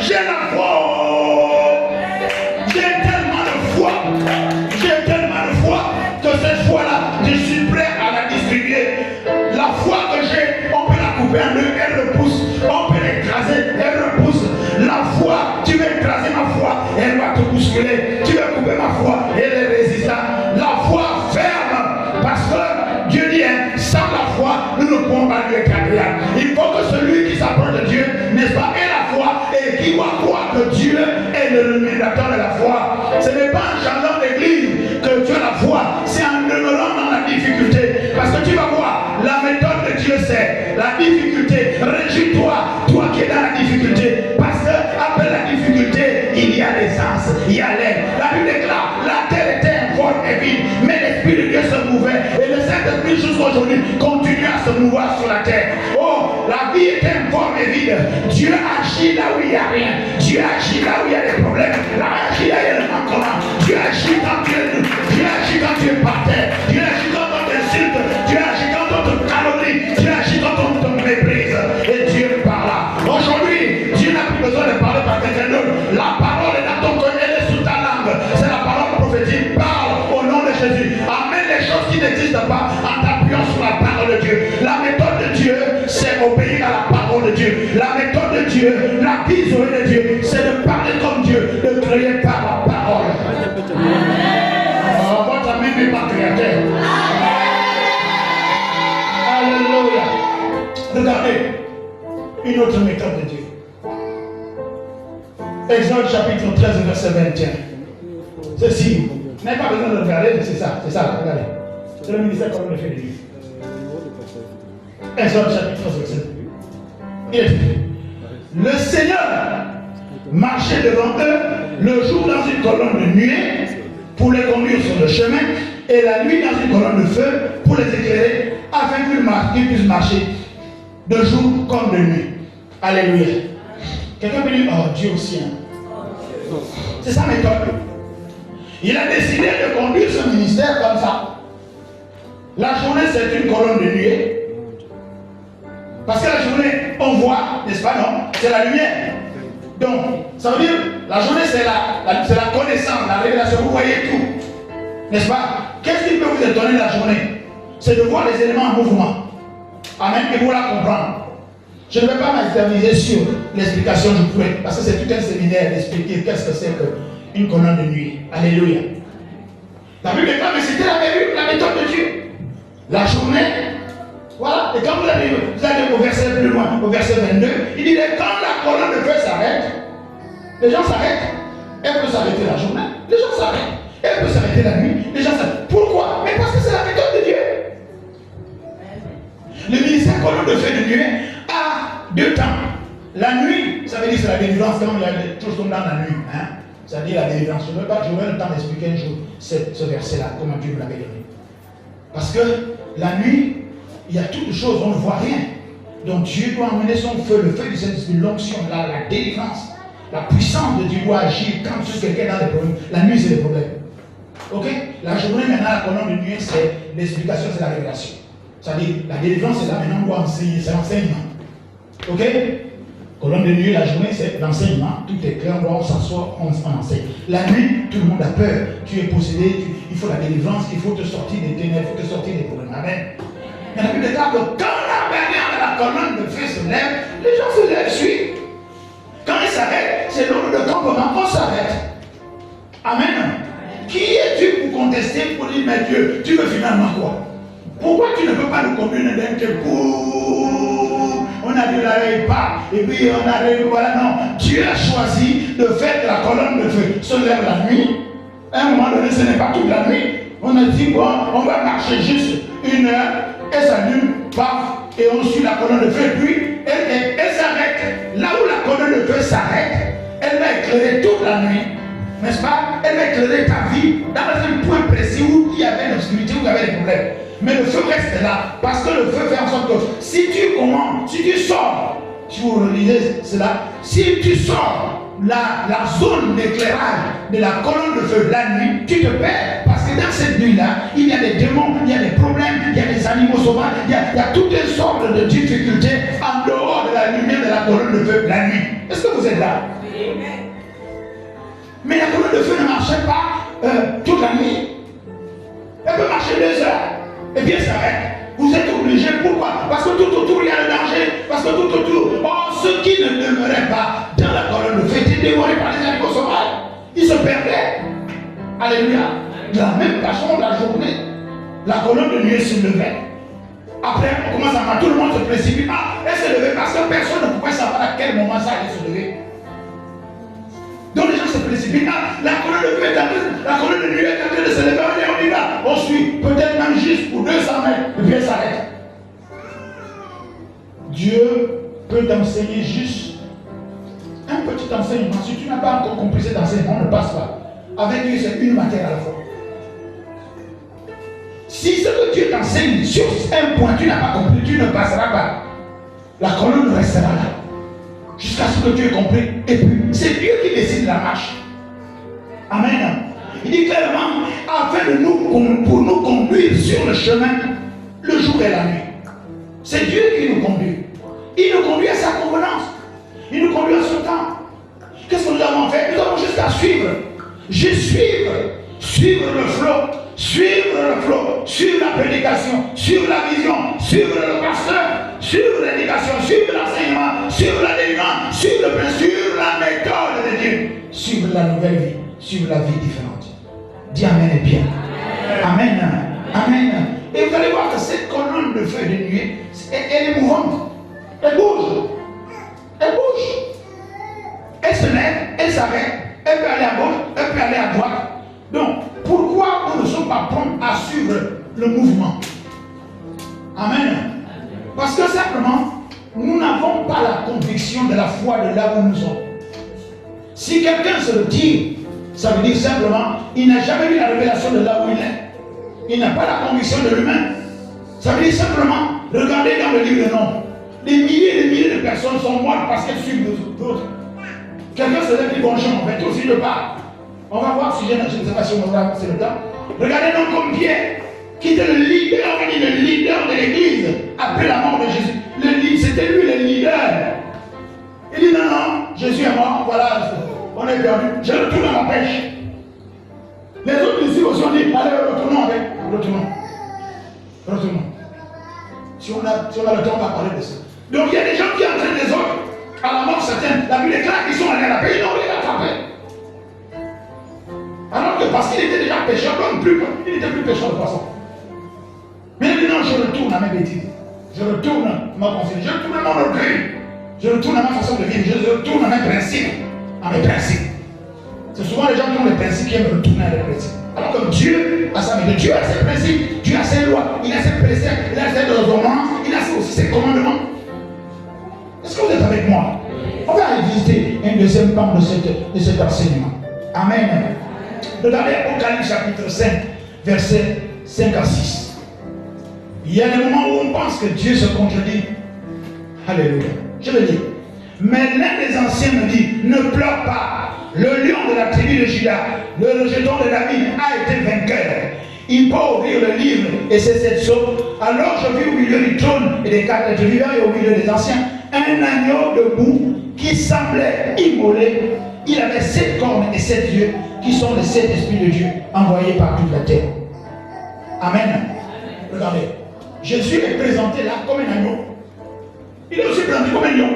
j'ai la foi. J'ai tellement de foi. J'ai tellement de foi que cette foi-là, je suis prêt à la distribuer. La foi que j'ai, on peut la couper en deux, elle repousse. On peut l'écraser, elle repousse. La foi, tu veux écraser ma foi, elle va te bousculer. Tu veux couper ma foi, elle est résistante. La foi ferme, parce que Dieu n'est-ce pas, et la foi, et qui va croire que Dieu est le médiateur de la foi. Ce n'est pas en chantant l'église que tu as la foi, c'est en demeurant dans la difficulté. Parce que tu vas voir, la méthode de Dieu c'est la difficulté. Réjouis-toi, toi qui es dans la difficulté. Parce que après la difficulté, il y a l'essence, il y a l'air. La Bible déclare, la terre était informe et vide, mais l'Esprit de Dieu se mouvait. Et le Saint-Esprit jusqu'à aujourd'hui continue à se mouvoir sur la terre. Oh, la vie est informe et vide. Dieu agit là où il n'y a rien. Dieu agit là où il y a des problèmes. Là où il y a le manquement. Dieu agit quand tu es nu. Dieu agit quand tu es par terre. Dieu agit quand on t'insulte. Dieu agit quand on te calomnie. Dieu agit quand on te méprise. Et Dieu parle. Aujourd'hui, Dieu n'a plus besoin de parler par quelqu'un d'autre. La parole est dans ton cœur, elle est sous ta langue. C'est la parole prophétique. Parle au nom de Jésus. Amène les choses qui n'existent pas en t'appuyant sur la parole de Dieu. La méthode de Dieu, c'est obéir à la parole de Dieu. La méthode de Dieu, la vision de Dieu, c'est de parler comme Dieu, de créer par la parole. Oh, votre ami n'est pas créateur. Alléluia. Regardez une autre méthode de Dieu. Exode chapitre 13, verset 21. Ceci, vous n'avez pas besoin de regarder, c'est ça, regardez. C'est le ministère qu'on le fait de Dieu. Exode chapitre 13, verset 21. Il est écrit, le Seigneur marchait devant eux le jour dans une colonne de nuée pour les conduire sur le chemin et la nuit dans une colonne de feu pour les éclairer afin qu'ils puissent marcher de jour comme de nuit. Alléluia. Quelqu'un peut dire, oh Dieu aussi. Hein. C'est sa méthode. Il a décidé de conduire ce ministère comme ça. La journée, c'est une colonne de nuée. Parce que la journée, on voit, n'est-ce pas, non? C'est la lumière. Donc, ça veut dire, la journée, c'est la connaissance, la révélation. Vous voyez tout. N'est-ce pas? Qu'est-ce qui peut vous étonner la journée? C'est de voir les éléments en mouvement. Amen, et vous la comprendre. Je ne vais pas m'éterniser sur l'explication, je pourrais, parce que c'est tout un séminaire d'expliquer qu'est-ce que c'est qu'une colonne de nuit. Alléluia. La Bible déclare, mais c'était la méthode de Dieu. La journée, voilà, et quand vous allez au verset plus loin, au verset 22, il dit que quand la colonne de feu s'arrête, les gens s'arrêtent. Elle peut s'arrêter la journée, les gens s'arrêtent. Elle peut s'arrêter la nuit, les gens s'arrêtent. Pourquoi? Mais parce que c'est la méthode de Dieu. Le ministère colonne de feu de Dieu a deux temps. La nuit, ça veut dire que c'est la délivrance, quand il y a des choses comme dans la nuit. Hein? Ça veut dire la délivrance. Je n'aurai le temps d'expliquer un jour ce verset-là, comment Dieu me l'avait donné. Parce que la nuit, il y a toutes choses, on ne voit rien. Donc Dieu doit emmener son feu, le feu du Saint-Esprit, l'onction, la délivrance. La puissance de Dieu doit agir quand sur quelqu'un dans les problèmes. La nuit, c'est les problèmes. Ok? La journée, maintenant, la colonne de nuit, c'est l'explication, c'est la révélation. C'est-à-dire, la délivrance, c'est là, maintenant, on doit enseigner, c'est l'enseignement. Ok? Colonne de nuit, la journée, c'est l'enseignement. Tout est clair, on s'assoit, on enseigne. La nuit, tout le monde a peur. Tu es possédé, il faut la délivrance, il faut te sortir des ténèbres, il faut te sortir des problèmes. Amen. Mais la Bible déclare que quand la barrière de la colonne de feu se lève, les gens se lèvent, suivent. Quand ils s'arrêtent, c'est l'ordre de campement, on s'arrête. Amen. Qui es-tu pour contester, pour dire, mais Dieu, tu veux finalement quoi? Pourquoi tu ne peux pas nous conduire d'un tel coup? On a dit l'arrêt pas, et puis on arrive, voilà, non. Dieu a choisi de faire que la colonne de feu se lève la nuit. À un moment donné, ce n'est pas toute la nuit. On a dit, bon, on va marcher juste 1 heure, et ça s'allume, paf, et on suit la colonne de feu, puis elle s'arrête. Là où la colonne de feu s'arrête, elle va éclairer toute la nuit. N'est-ce pas? Elle va éclairer ta vie dans un point précis où il y avait l'obscurité, où il y avait des problèmes. Mais le feu reste là, parce que le feu fait en sorte que si tu commandes, si tu sors, si vous relisez cela, si tu sors la zone d'éclairage de la colonne de feu la nuit, tu te perds. Parce que dans cette nuit-là, il y a des démons, il y a des problèmes, il y a des animaux sauvages, il y a toutes les sortes de difficultés en dehors de la lumière de la colonne de feu la nuit. Est-ce que vous êtes là? Mais la colonne de feu ne marchait pas toute la nuit. Elle peut marcher 2 heures. Et bien ça s'arrête. Vous êtes obligés, pourquoi? Parce que tout autour il y a le danger. Parce que tout autour, ceux qui ne demeuraient pas dans la colonne de feu étaient dévorés par les animaux sauvages. Ils se perdaient. Alléluia. De la même façon, la journée, la colonne de nuit se levait. Après, on commence à voir, tout le monde se précipite. Elle se levait parce que personne ne pouvait savoir à quel moment ça allait se lever. Donc les gens se précipitent. Ah, la colonne de nuit est en train de se lever. On y va. On suit peut-être même juste pour 200 mètres. Et puis elle s'arrête. Dieu peut t'enseigner juste un petit enseignement. Si tu n'as pas encore compris cet enseignement, ne passe pas. Avec Dieu, c'est une matière à la fois. Si ce que Dieu t'enseigne sur un point, tu n'as pas compris, tu ne passeras pas. La colonne restera là. Jusqu'à ce que tu aies compris. Et puis, c'est Dieu qui décide la marche. Amen. Il dit clairement, afin de pour nous conduire sur le chemin, le jour et la nuit. C'est Dieu qui nous conduit. Il nous conduit à sa convenance. Il nous conduit à son temps. Qu'est-ce que nous avons fait? Nous avons juste à suivre. Suivre le flot. Suivre le flot, suivre la prédication, suivre la vision, suivre le pasteur, suivre l'éducation, suivre l'enseignement, suivre la délivrance, suivre le pain, suivre la méthode de Dieu, suivre la nouvelle vie, suivre la vie différente. Dis Amen et bien. Amen. Amen. Et vous allez voir que cette colonne de feu de nuit, elle est mouvante. Elle bouge. Elle bouge. Elle se lève, elle s'arrête, elle peut aller à gauche, elle peut aller à droite. Donc, pourquoi nous ne sommes pas prompts à suivre le mouvement? Amen. Parce que simplement, nous n'avons pas la conviction de la foi de là où nous sommes. Si quelqu'un se retire, ça veut dire simplement, il n'a jamais eu la révélation de là où il est. Il n'a pas la conviction de lui-même. Ça veut dire simplement, regardez dans le livre de Nombres. Des milliers et des milliers de personnes sont mortes parce qu'elles suivent d'autres. Quelqu'un se lève et dit, bonjour, on fait aussi le pas. On va voir si je ne sais pas si on aura c'est le temps. Regardez un homme comme Pierre, qui était le leader, on dit le leader de l'église, après la mort de Jésus. C'était lui le leader. Il dit non, Jésus est mort, voilà, on est perdu, je retourne à ma pêche. Les autres disciples aussi ont dit, allez, retournons. Si on a le temps, on va parler de ça. Donc il y a des gens qui entraînent les autres, à la mort certaine, la Bible déclare qu'ils sont allés à la paix, ils n'ont rien attrapé. Alors que parce qu'il était déjà pécheur, il n'était plus pécheur de poisson. Mais il dit non, je retourne à mes bêtises. Je retourne à ma pensée. Je retourne à mon orgueil. Je retourne à ma façon de vivre. Je retourne à mes principes. C'est souvent les gens qui ont les principes qui aiment retourner à leurs principes. Alors que Dieu a sa vie. Dieu a ses principes. Dieu a ses lois. Il a ses préceptes. Il a ses ordonnances. Il a aussi ses commandements. Est-ce que vous êtes avec moi? On va aller visiter un deuxième pan de cet enseignement. Amen. Regardez Apocalypse chapitre 5, versets 5 à 6. Il y a des moments où on pense que Dieu se contredit. Alléluia. Je le dis. Mais l'un des anciens me dit, ne pleure pas. Le lion de la tribu de Juda, le rejeton de David, a été vainqueur. Il peut ouvrir le livre et c'est cette chose. Alors je vis au milieu du trône et des quatre êtres vivants et au milieu des anciens un agneau debout qui semblait immolé. Il avait 7 cornes et 7 yeux qui sont les 7 esprits de Dieu envoyés par toute la terre. Amen. Regardez. Jésus est présenté là comme un agneau. Il est aussi présenté comme un lion.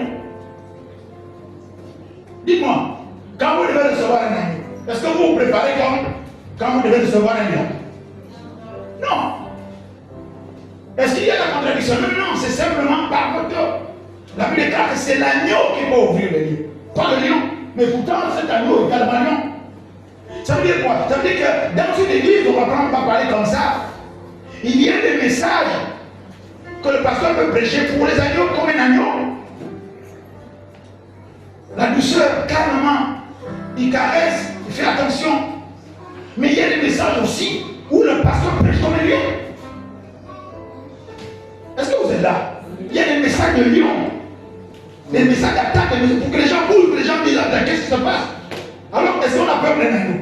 Dites-moi, quand vous devez recevoir un agneau, est-ce que vous vous préparez comme quand vous devez recevoir un lion? Non. Est-ce qu'il y a la contradiction? Non, c'est simplement par votre. La Bible déclare que c'est l'agneau qui va ouvrir le livre, pas le lion. Mais pourtant, cet agneau est également lion. Ça veut dire quoi? Ça veut dire que dans une église, on ne va pas parler comme ça. Il y a des messages que le pasteur peut prêcher pour les agneaux comme un agneau. La douceur, calmement, il caresse, il fait attention. Mais il y a des messages aussi où le pasteur prêche comme un lion. Est-ce que vous êtes là? Il y a des messages de lion, des messages d'attaque, pour que les gens bougent, que les gens disent qu'est-ce qui se passe? Alors, est-ce qu'on a peur d'un agneau?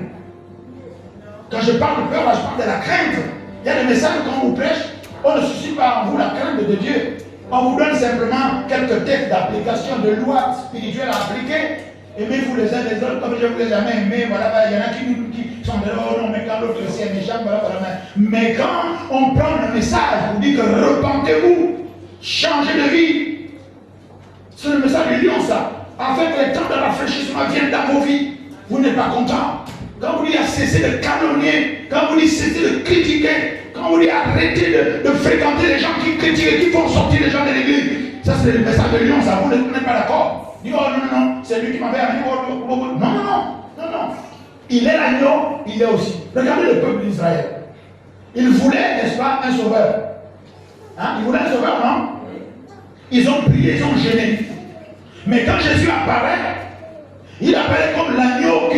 Quand je parle de peur, là, je parle de la crainte. Il y a des messages quand on vous prêche, on ne suscite pas en vous la crainte de Dieu. On vous donne simplement quelques textes d'application, de lois spirituelles à appliquer. Aimez-vous les uns les autres comme je vous les ai jamais aimés. Voilà, il y en a qui sont de oh non, mais quand l'autre aussi est méchant, voilà. Mais quand on prend le message pour dire que repentez-vous, changez de vie, c'est le message du lion, ça. Afin que les temps de rafraîchissement viennent dans vos vies. Vous n'êtes pas content. Quand vous dites cessez de calomnier, quand vous dites cessez de critiquer, quand vous dites arrêtez de fréquenter les gens qui critiquent et qui font sortir les gens de l'église, ça c'est le message de lion, ça, vous n'êtes pas d'accord. dit, oh non, non, c'est lui qui m'avait amené. Non, non, non, non, non. Il est l'agneau, il est aussi. Regardez le peuple d'Israël. Il voulait, n'est-ce pas, un sauveur. Hein? Il voulait un sauveur, non? Ils ont prié, ils ont gêné. Mais quand Jésus apparaît, il apparaît comme l'agneau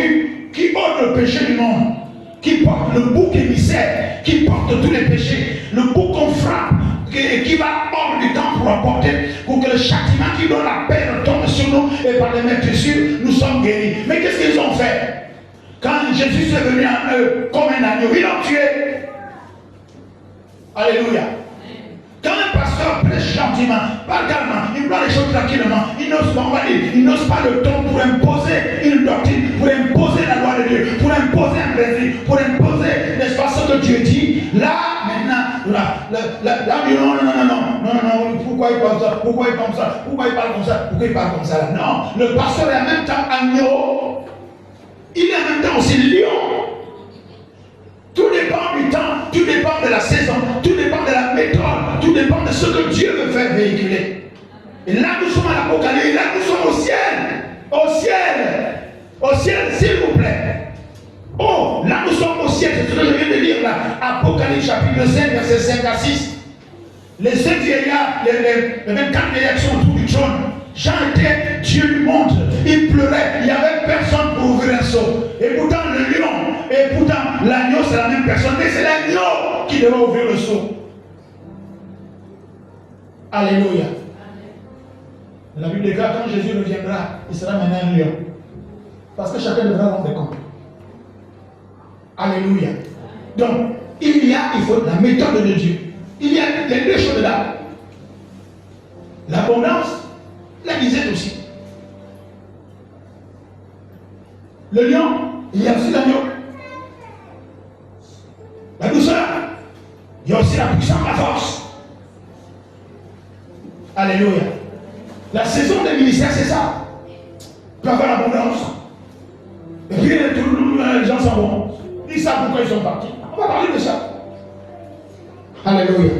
qui ôte le péché du monde, qui porte le bouc émissaire, qui porte tous les péchés, le bouc qu'on frappe, qui va hors du temps pour apporter, pour que le châtiment qui donne la paix tombe sur nous, et par les meurtrissures, nous sommes guéris. Mais qu'est-ce qu'ils ont fait? Quand Jésus est venu en eux comme un agneau, ils l'ont tué. Alléluia. Quand un pasteur prêche gentiment, pas calmement, il parle les choses tranquillement, il n'ose pas le ton pour imposer une doctrine, pour imposer la loi de Dieu, pour imposer un principe, pour imposer, n'est-ce pas, ce que Dieu dit. Là, maintenant, là, non, pourquoi il parle ça, pourquoi il parle ça, pourquoi il parle comme ça, pourquoi il parle comme ça, là. Non, le pasteur est en même temps agneau, il est en même temps aussi lion. Tout dépend du temps, tout dépend de la saison, tout dépend de la méthode, tout dépend de ce que Dieu veut faire véhiculer. Et là, nous sommes à l'Apocalypse, là, nous sommes au ciel. Au ciel, s'il vous plaît. Oh, là, nous sommes au ciel, c'est ce que je viens de lire là. Apocalypse chapitre 5, verset 5 à 6. Les 5 vieillards, les 24 vieillards qui sont autour du trône. Jean était Dieu du monde, il pleurait, il n'y avait personne pour ouvrir un seau. Et pourtant le lion, et pourtant l'agneau c'est la même personne, mais c'est l'agneau qui devait ouvrir le seau. Alléluia. La Bible déclare quand Jésus reviendra, il sera maintenant un lion. Parce que chacun devra rendre compte. Alléluia. Donc, il faut la méthode de Dieu. Il y a les deux choses là. L'abondance, la disette aussi. Le lion, il y a aussi l'agneau. La douceur, il y a aussi la puissance, la force. Alléluia. La saison des ministères, c'est ça. Tu peux avoir l'abondance. Et puis les gens sont bons. Ils savent pourquoi ils sont partis. On va parler de ça. Alléluia.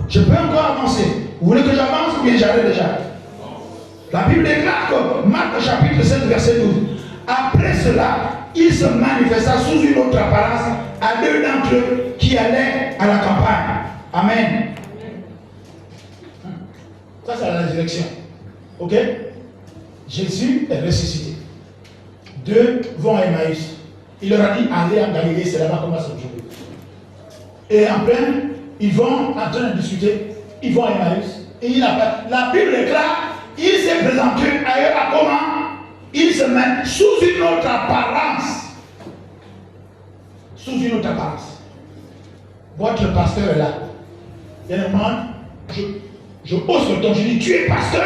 Je peux encore avancer. Vous voulez que j'avance ou bien j'arrête déjà? La Bible déclare que Marc chapitre 7 verset 12. Après cela, il se manifesta sous une autre apparence à deux d'entre eux qui allaient à la campagne. Amen. Ça c'est la résurrection. Ok? Jésus est ressuscité. Deux vont à Emmaüs. Il leur a dit allez en Galilée, c'est là-bas qu'on va se retrouver. Et en plein, ils vont en train de discuter. Ils vont à Emmaüs. Et la Bible déclare il s'est présenté à eux à comment? Il se met sous une autre apparence. Sous une autre apparence. Votre pasteur est là. Il y a un moment, je pose le ton, je dis, tu es pasteur.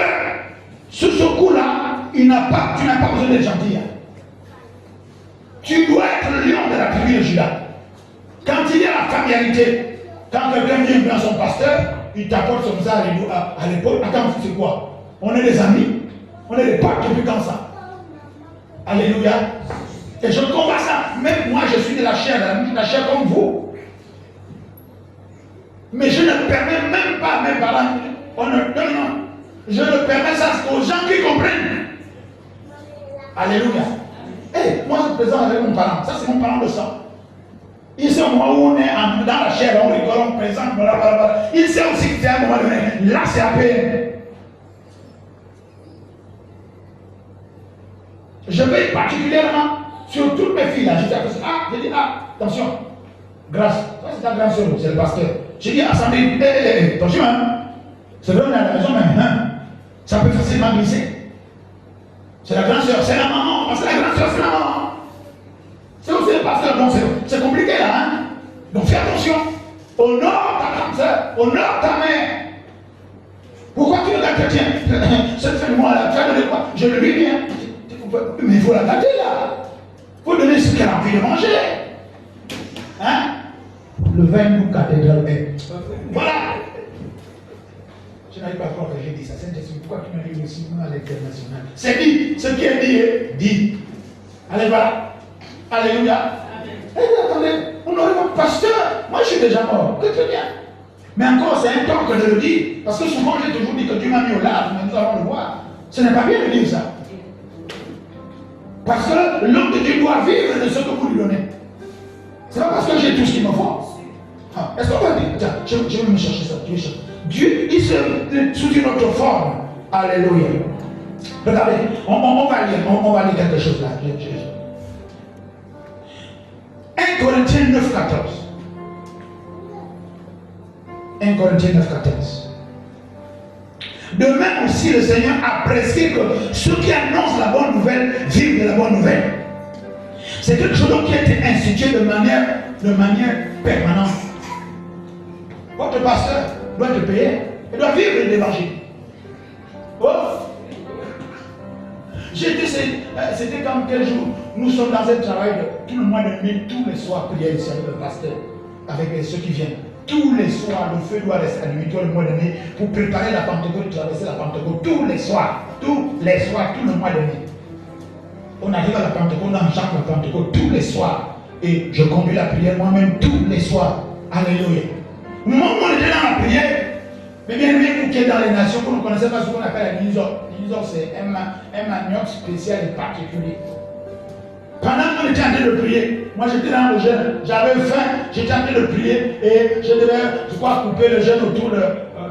Sur ce coup-là, tu n'as pas besoin d'être gentil. Tu dois être le lion de la tribu de Juda. Quand il y a la familiarité, quand quelqu'un vient dans son pasteur, il t'apporte son ça à l'épaule. Attends, c'est quoi? On est des amis, on est des potes depuis quand ça? Alléluia. Et je combats ça. Même moi, je suis de la chair comme vous. Mais je ne permets même pas à mes parents. Non. Je ne permets ça aux gens qui comprennent. Alléluia. Moi, je présente avec mon parent. Ça, c'est mon parent de sang. Il sait au moment où on est dans la chair, on rigole, on présente, blablabla. Il sait aussi que c'est un moment donné. Là, c'est à peine. Je veille particulièrement sur toutes mes filles là. Je dis, attention, grâce. Ça c'est ta grande soeur, c'est le pasteur. J'ai dit à Sandrine, attention, hein. C'est vrai, on est à la maison même, hein. Ça peut facilement glisser. C'est la grande soeur, c'est la maman, parce que la grande soeur, c'est la maman. C'est aussi le pasteur, donc c'est compliqué là, hein. Donc fais attention. Honore ta grande soeur, honore ta mère. Pourquoi tu regardes chrétien? Cette fin de mois là, tu as donné quoi? Je le lui dis, hein. Mais il faut la gâter là. Il faut donner ce qu'elle a envie de manger. Hein? Le vin nous cathédrale est. Voilà. Je n'arrive pas à croire que j'ai dit ça. Saint-Esprit, pourquoi tu m'as dit aussi à l'international? C'est dit. Ce qui est dit est dit. Allez, voilà. Alléluia. Eh bien, attendez, on aurait mon pasteur. Moi, je suis déjà mort. Que très bien. Mais encore, c'est un temps que je le dis. Parce que souvent, j'ai toujours dit que Dieu m'a mis au large, mais nous allons le voir. Ce n'est pas bien de dire ça. Parce que l'homme de Dieu doit vivre de ce que vous lui donnez. Ce n'est pas parce que j'ai tout ce qu'il me faut. Ah, est-ce qu'on va dire, tiens, je vais me chercher ça. Dieu, il se sous une autre forme. Alléluia. Regardez, on va lire quelque chose là. 1 Corinthiens 9, 14. 1 Corinthiens 9, 14. De même aussi, le Seigneur a prescrit que ceux qui annoncent la bonne nouvelle vivent de la bonne nouvelle. C'est quelque chose qui a été institué de manière permanente. Votre pasteur doit te payer. Il doit vivre de l'évangile. Oh! C'était comme quel jour nous sommes dans un travail de tout le mois de mai, tous les soirs, prière ici avec le pasteur, avec ceux qui viennent. Tous les soirs, le feu doit rester allumé tout le mois de mai pour préparer la Pentecôte, traverser la Pentecôte. Tous les soirs, tout le mois de mai. On arrive à la Pentecôte, on enchante la Pentecôte tous les soirs. Et je conduis la prière moi-même tous les soirs. Alléluia. Au moment où on était dans la prière, mais bien aimé, vous qui êtes dans les nations, vous ne connaissez pas ce qu'on appelle la guisor. Guisor, c'est un manioc spécial et particulier. Pendant qu'on était en train de prier, moi j'étais dans le jeûne, j'avais faim, j'étais en train de prier et je devais, je crois, couper le jeûne autour de,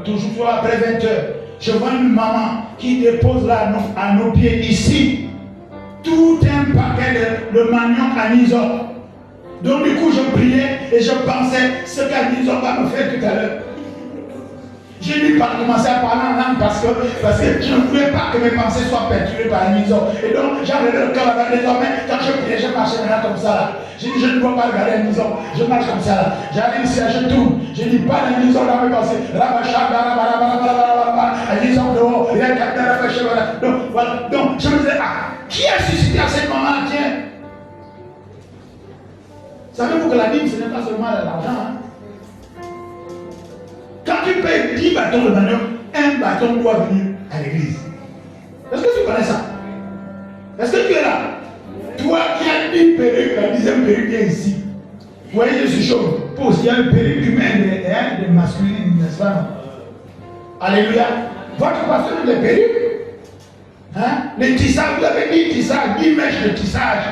toujours après 20 heures. Je vois une maman qui dépose là à nos pieds ici tout un paquet de manioc à Nizor. Donc du coup je priais et je pensais ce qu'Anisor va me faire tout à l'heure. J'ai dû commencer à parler en langue parce que je ne voulais pas que mes pensées soient perturbées par Anisor. Et donc j'avais le cœur là-bas. Désormais, quand je priais, je marchais maintenant comme ça là. J'ai dit, je ne dois pas regarder Anisor. Je marche comme ça là. J'arrive ici, je tourne. J'ai dit, pas d'Anisor dans mes pensées. Anisor dehors. Donc voilà. Donc je me disais, qui a suscité à ce moment-là? Tiens. Savez-vous que la Bible, ce n'est pas seulement l'argent. Hein? Quand tu payes 10 bâtons de manioc, un bâton doit venir à l'église. Est-ce que tu connais ça? Est-ce que tu es là? Toi qui as une perruque, la 10e perruque qui est ici. Vous voyez, je suis chaud. Pause, il y a une perruque humaine et une masculine, n'est-ce pas? Alléluia. Votre pasteur de perruques. Hein? Les tissages, vous avez 10 tissages, 10 mèches de tissage.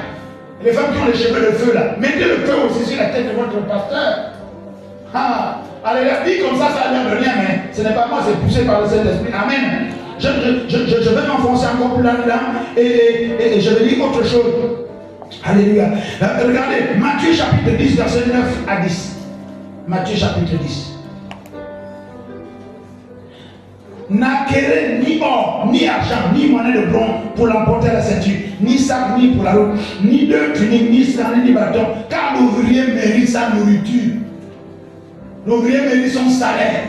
Les femmes qui ont les cheveux de feu là, mettez le feu aussi sur la tête de votre pasteur. Allez, la vie comme ça a l'air de rien, mais ce n'est pas moi, c'est poussé par le Saint-Esprit. Amen. Je vais m'enfoncer encore plus là-dedans et je vais dire autre chose. Alléluia. Regardez, Matthieu chapitre 10, verset 9 à 10. Matthieu chapitre 10. N'acquérez ni or, ni argent, ni monnaie de bronze pour l'emporter à la ceinture, ni sac, ni pour la route, ni deux tuniques, ni sandales, ni bâton, car l'ouvrier mérite sa nourriture. L'ouvrier mérite son salaire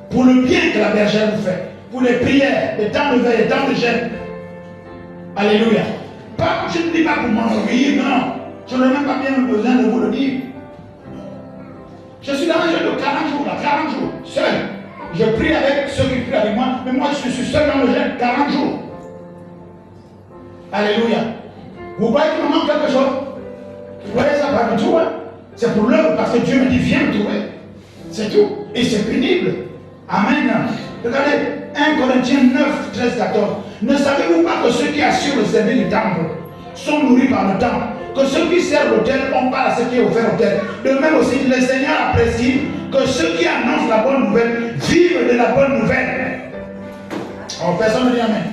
pour le bien que la bergère vous fait, pour les prières, les temps de veille, les temps de jeûne. Alléluia. Pas, je ne dis pas pour m'ennuyer, non. Je n'ai même pas bien besoin de vous le dire. Je suis dans un jeûne de 40 jours, là, 40 jours, seul. Je prie avec ceux qui prient avec moi, mais moi je suis seul dans le jeûne 40 jours. Alléluia. Vous voyez qu'il me manque quelque chose? Vous voyez ça pas du tout, hein? C'est pour l'œuvre parce que Dieu me dit viens me trouver. C'est tout. Et c'est pénible. Amen. Regardez, 1 Corinthiens 9, 13, 14. Ne savez-vous pas que ceux qui assurent le service du temple sont nourris par le temple? Que ceux qui servent l'autel ont part à ce qui est offert au autel. De même aussi, le Seigneur apprécie que ceux qui annoncent la bonne nouvelle vivent de la bonne nouvelle. Oh, personne ne dit amen.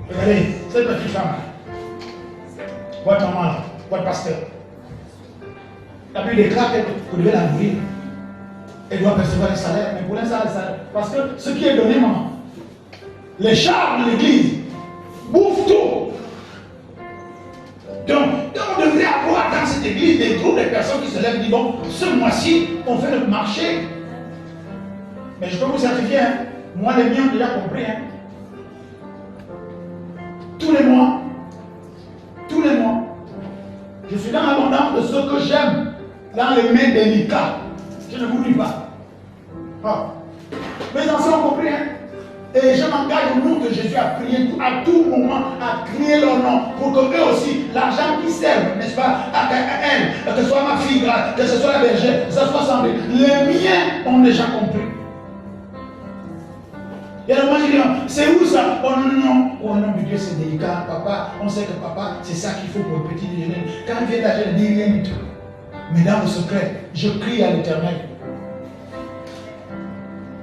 Regardez, cette petite femme, votre maman, votre pasteur, la Bible déclare que vous devez la nourrir. Elle doit percevoir un salaire, mais pour l'instant, le salaire. Parce que ce qui est donné, maman, les chars de l'église bouffent tout. Donc, on devrait avoir dans cette église des groupes de personnes qui se lèvent et disent bon, ce mois-ci, on fait le marché. Mais je peux vous certifier, hein, moi les miens ont déjà compris. Hein. Tous les mois, je suis dans l'abondance de ce que j'aime, dans les mains délicats. Je ne vous dis pas. Oh. Mes anciens ont compris, hein. Et je m'engage au nom de Jésus à prier à tout moment, à crier leur nom, pour que eux aussi, l'argent qui servent, n'est-ce pas, à elle, que ce soit ma fille, que ce soit la bergère, que ce soit semblé, les miens ont déjà compris. c'est où ça? Oh non, non, non. Oh non, mais Dieu, c'est délicat. Papa, on sait que papa, c'est ça qu'il faut pour le petit déjeuner. Quand il vient d'agir, il dit rien du tout. Mais dans le secret, je crie à l'Éternel.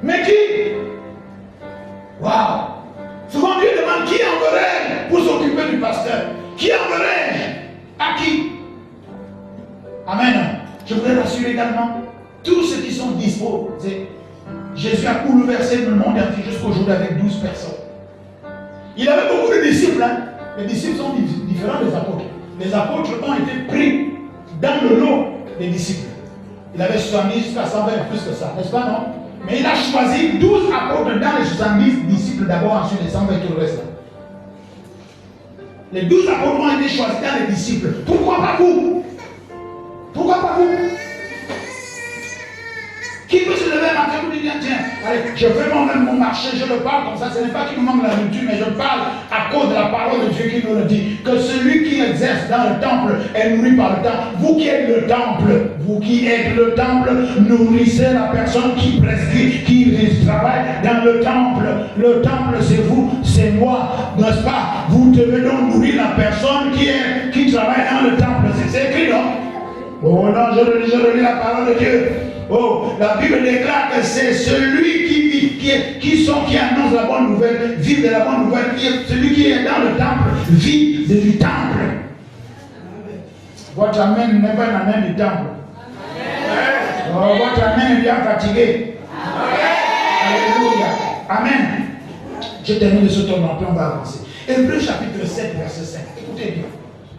Mais qui? Waouh! Souvent Dieu demande qui enverrai-je pour s'occuper du pasteur? Qui enverrai-je? À qui? Amen. Je voudrais rassurer également tous ceux qui sont disposés. Jésus a bouleversé le monde entier jusqu'au jour avec 12 personnes. Il avait beaucoup de disciples. Hein? Les disciples sont différents des apôtres. Les apôtres ont été pris dans le lot des disciples. Il avait 70 jusqu'à 120 plus que ça, n'est-ce pas, non? Mais il a choisi 12 apôtres dans les 70 disciples d'abord, ensuite les 120 tout le reste. Les 12 apôtres ont été choisis dans les disciples. Pourquoi pas vous? Pourquoi pas vous? Qui peut se lever un matin et dire tiens, allez, je fais moi-même mon marché, je le parle comme ça, ce n'est pas qu'il nous manque la nourriture, mais je parle à cause de la parole de Dieu qui nous le dit. Que celui qui exerce dans le temple est nourri par le temple. Vous qui êtes le temple, nourrissez la personne qui prescrit, qui travaille dans le temple. Le temple, c'est vous, c'est moi, n'est-ce pas? Vous devez donc nourrir la personne qui travaille dans le temple. C'est écrit, non? Oh non, je relis la parole de Dieu. Oh, la Bible déclare que c'est celui qui annonce la bonne nouvelle, vit de la bonne nouvelle, celui qui est dans le temple, vit du temple. Votre amen n'est pas un amen du temple. Oh, votre amen est bien fatigué. Alléluia. Amen. Je termine de ce tournant, puis on va avancer. Hébreux chapitre 7, verset 5. Écoutez bien.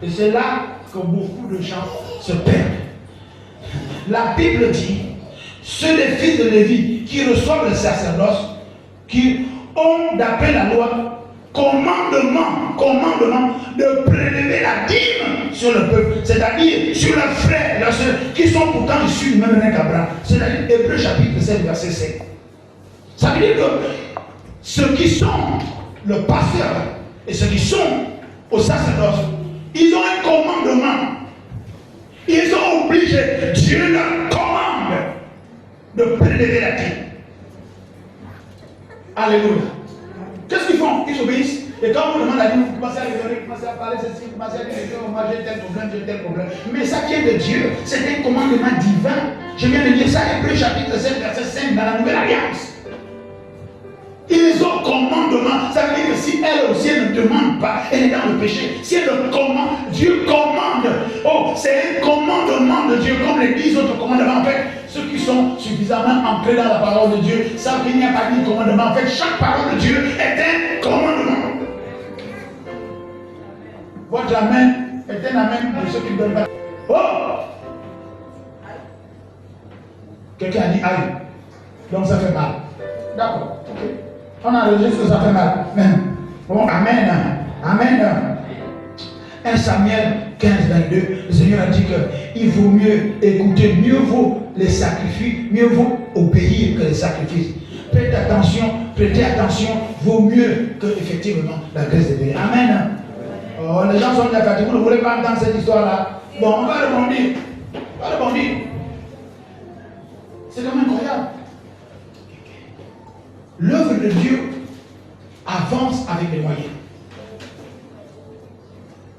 Et c'est là que beaucoup de gens se perdent. La Bible dit, ceux des fils de Lévi qui reçoivent le sacerdoce, qui ont d'après la loi, commandement de prélever la dîme sur le peuple, c'est-à-dire sur leurs frères, leurs soeurs, qui sont pourtant issus du même règne qu'Abraham. C'est-à-dire Hébreux chapitre 7, verset 5. Ça veut dire que ceux qui sont le pasteur et ceux qui sont au sacerdoce, ils ont un commandement. Ils sont obligés, Dieu leur commande de prélever la dîme. Alléluia. Qu'est-ce qu'ils font? Ils obéissent. Et quand on vous demande la dîme, vous commencez à rigoler, vous commencez à parler ceci, vous commencez à dire, moi j'ai tel problème. Mais ça vient de Dieu. C'est un commandement divin. Je viens de lire ça, Hébreux chapitre 7, verset 5, dans la Nouvelle Alliance. Ils ont commandement. Ça veut dire que si elle aussi elle ne demande pas, elle est dans le péché. Si elle le commande, Dieu commande. Oh, c'est un commandement de Dieu, comme les 10 autres commandements. En fait, ceux qui sont suffisamment ancrés dans la parole de Dieu savent qu'il n'y a pas de commandement. En fait, chaque parole de Dieu est un commandement. Votre amen est un amen de ceux qui ne donnent pas. Oh! Quelqu'un a dit aïe. Donc ça fait mal. D'accord. Ok. On enregistre que ça fait mal. Bon, amen. Amen. 1 Samuel 15, 22, le Seigneur a dit qu'il vaut mieux écouter, mieux vaut les sacrifices, mieux vaut obéir que les sacrifices. Prêtez attention, vaut mieux que effectivement la graisse de Dieu. Amen. Oh, les gens sont bien fatigués, vous ne voulez pas entendre cette histoire-là. Bon, on va rebondir. C'est quand même incroyable. L'œuvre de Dieu avance avec les moyens.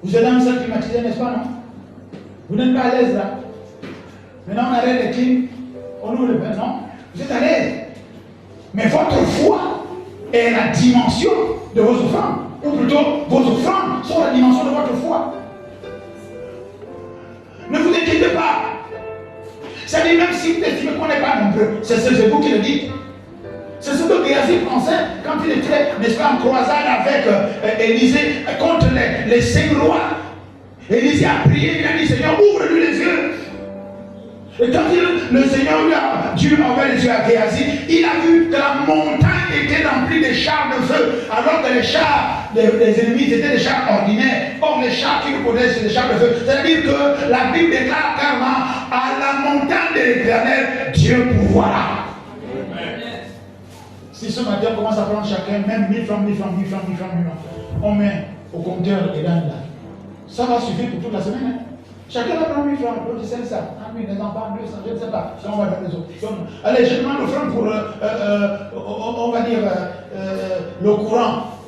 Vous êtes dans une salle climatisée, n'est-ce pas, non? Vous n'êtes pas à l'aise là. Maintenant on arrête les clims, on ouvre le bain, non? Vous êtes à l'aise. Mais votre foi est la dimension de vos offrandes. Ou plutôt, vos offrandes sont la dimension de votre foi. Ne vous inquiétez pas. C'est-à-dire même si vous estimez qu'on n'est pas nombreux, c'est vous qui le dites. C'est ce que Géasi pensait quand il était, n'est-ce pas, en croisade avec Élisée contre les 5 rois. Élisée a prié, il a dit Seigneur, ouvre-lui les yeux. Et quand le Seigneur Dieu a ouvert les yeux à Géasi, il a vu que la montagne était remplie de chars de feu, alors que les chars des ennemis étaient des chars ordinaires. Or, les chars qui nous connaissent, c'est des chars de feu. C'est-à-dire que la Bible déclare carrément à la montagne de l'Éternel, Dieu pourvoira. Si ce matin on commence à prendre chacun, même 1000 francs, on met au compteur et là, ça va suffire pour toute la semaine. Hein? Chacun va prendre 1000 francs, l'autre c'est ça. Ah oui, les enfants, 200, je ne sais pas. Ça, on va dans les autres. Allez, je demande l'offrande pour, on va dire, le courant.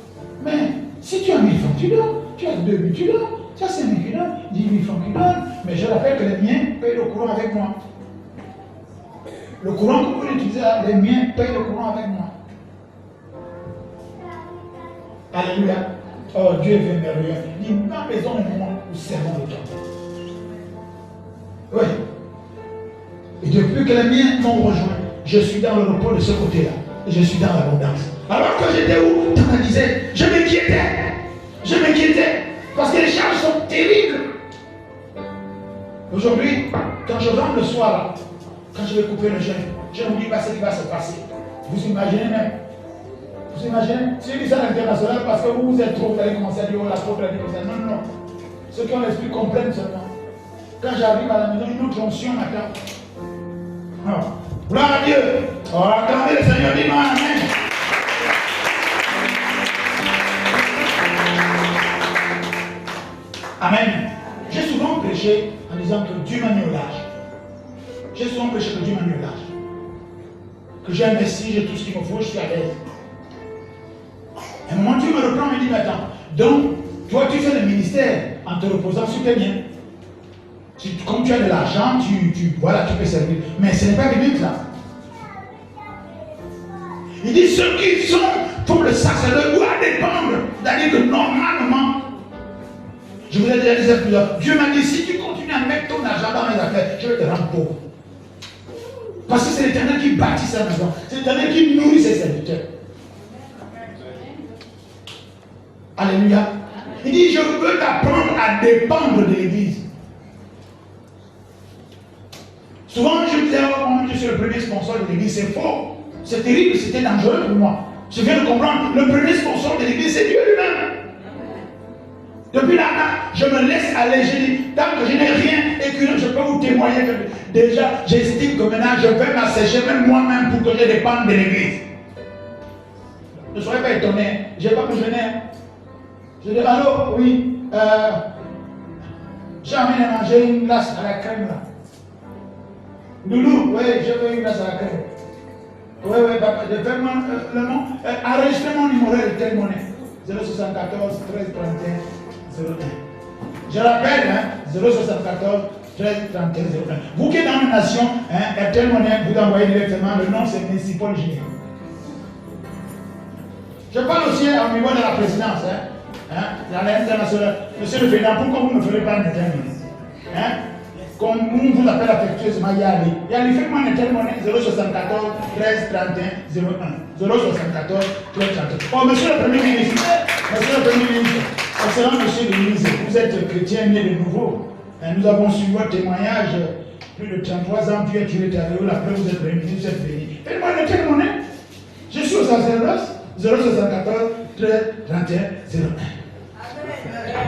Mais si tu as 1000 francs, tu donnes. Tu as 2000, tu donnes. Tu as 5000, tu donnes. 10 000 francs, tu donnes. Mais je rappelle que les miens payent le courant avec moi. Le courant que vous utilisez, les miens payent le courant avec moi. Alléluia. Oh, Dieu est merveilleux. Il dit, ma maison et moi, nous servons le temps. Oui. Et depuis que les miens m'ont rejoint, je suis dans le repos de ce côté-là. Et je suis dans l'abondance. Alors que j'étais où? Tu me disais, je m'inquiétais. Je m'inquiétais. Parce que les charges sont terribles. Aujourd'hui, quand je rentre le soir, quand je vais couper le jeûne, je ne me dis pas ce qui va se passer. Vous imaginez même? Vous imaginez? Si je dis ça à l'international, parce que vous êtes trop, vous allez commencer à dire, oh la pauvre, elle dit comme ça. Non, non, non. Ceux qui ont l'esprit comprennent seulement. Quand j'arrive à la maison, une autre onction m'attend. Oh. Gloire à Dieu. Oh, attendez le Seigneur, dis-moi amen. Amen. J'ai souvent prêché en disant que Dieu m'a mis au large. J'ai souvent prêché que Dieu m'a mis au large. Que j'ai investi, j'ai tout ce qu'il me faut, je suis à l'aise. À un moment, Dieu me reprend et me dit, mais attends, donc, toi tu fais le ministère en te reposant sur tes biens. Comme tu as de l'argent, voilà, tu peux servir. Mais ce n'est pas biblique là. Il dit, ceux qui sont pour le sacerdoce doivent dépendre. C'est-à-dire que normalement, je vous ai déjà dit plusieurs. Dieu m'a dit, si tu continues à mettre ton argent dans mes affaires, je vais te rendre pauvre. Parce que c'est l'Éternel qui bâtit sa maison. C'est l'Éternel qui nourrit ses serviteurs. Alléluia. Il dit, je veux t'apprendre à dépendre de l'Église. Souvent, je disais, oh, je suis le premier sponsor de l'Église. C'est faux. C'est terrible, c'était dangereux pour moi. Je viens de comprendre, le premier sponsor de l'Église, c'est Dieu lui-même. Depuis là, je me laisse aller. Je dis, tant que je n'ai rien et que je peux vous témoigner que déjà, j'estime que maintenant, je vais m'assécher même moi-même pour que je dépende de l'Église. Ne soyez pas étonnés. Je n'ai pas besoin. Je dis, allô, oui, j'ai envie de manger une glace à la crème là. Loulou, oui, je veux une glace à la crème. Oui, papa, fais-moi le nom. Enregistrez mon numéro de telle monnaie. 074 13 31 01. Je rappelle, 074 13 31 01. Vous qui êtes dans une nation, telle monnaie, vous envoyez directement, le nom c'est Municipal Junior. Je parle aussi au niveau de la présidence. Dans l'international. Monsieur le Président, pourquoi vous ne ferez pas un intermédiaire? Comme on vous appelle affectueusement Yali. Yali, faites-moi une telle monnaie 074 13 31 01. 074 13 31. Oh, monsieur le Premier ministre, monsieur le Premier ministre, excellent monsieur le ministre, vous êtes chrétien né de nouveau. Nous avons suivi votre témoignage, plus de 33 ans, Dieu est tiré à la preuve, vous êtes béni, vous êtes béni. Faites-moi une telle monnaie. Je suis au sacerdoce, 074 13 31 01.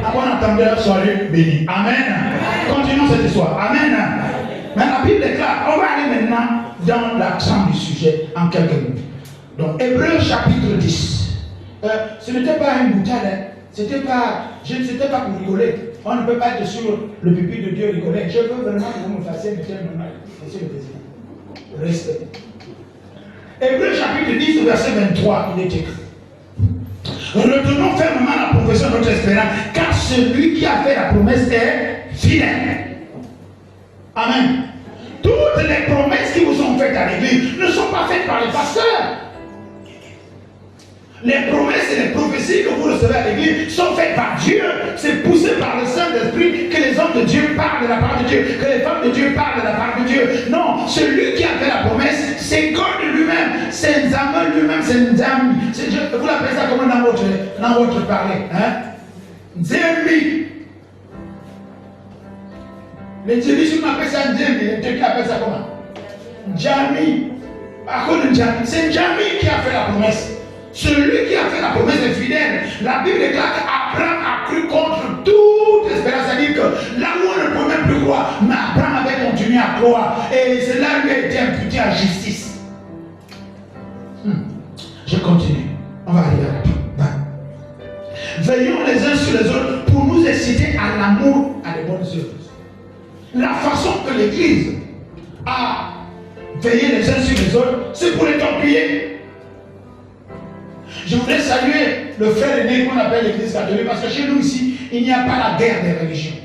À bon entendeur, soyez bénis. Amen. Continuons cette histoire. Amen. Mais la Bible déclare, on va aller maintenant dans l'accent du sujet en quelques minutes. Donc, Hébreux chapitre 10. Ce n'était pas une boutade, c'était pas pour rigoler. On ne peut pas être sur le pupitre de Dieu rigoler. Je veux vraiment que vous me fassiez une telle manière. Monsieur le Président. Respect. Hébreux chapitre 10, verset 23, il est écrit. Retenons fermement la profession de notre espérance, car celui qui a fait la promesse est fidèle. Amen. Toutes les promesses qui vous sont faites à l'église ne sont pas faites par les pasteurs. Les promesses et les prophéties que vous recevez à l'église sont faites par Dieu. C'est poussé par le Saint-Esprit que les hommes de Dieu parlent de la part de Dieu, que les femmes de Dieu parlent de la part de Dieu. Non, celui qui a fait la promesse, c'est God lui-même, c'est Nzambe lui-même, c'est Nzambi. Vous l'appelez ça comment dans votre parler, Nzambi. Les Tchébichis m'appellent ça Nzambi, les Tchébichis appellent ça comment? Nzambi. À cause de Nzambi, c'est Nzambi qui a fait la promesse. Celui qui a fait la promesse est fidèle. La Bible déclare qu'Abraham a cru contre toute espérance. C'est-à-dire que là où on ne peut même plus croire, mais Abraham avait continué à croire. Et cela lui a été imputé à justice. Je continue. On va arriver à la Veillons les uns sur les autres pour nous exciter à l'amour, à des bonnes œuvres. La façon que l'Église a veillé les uns sur les autres, c'est pour les torpiller. Je voudrais saluer le frère aîné qu'on appelle l'église catholique, parce que chez nous ici, il n'y a pas la guerre des religions.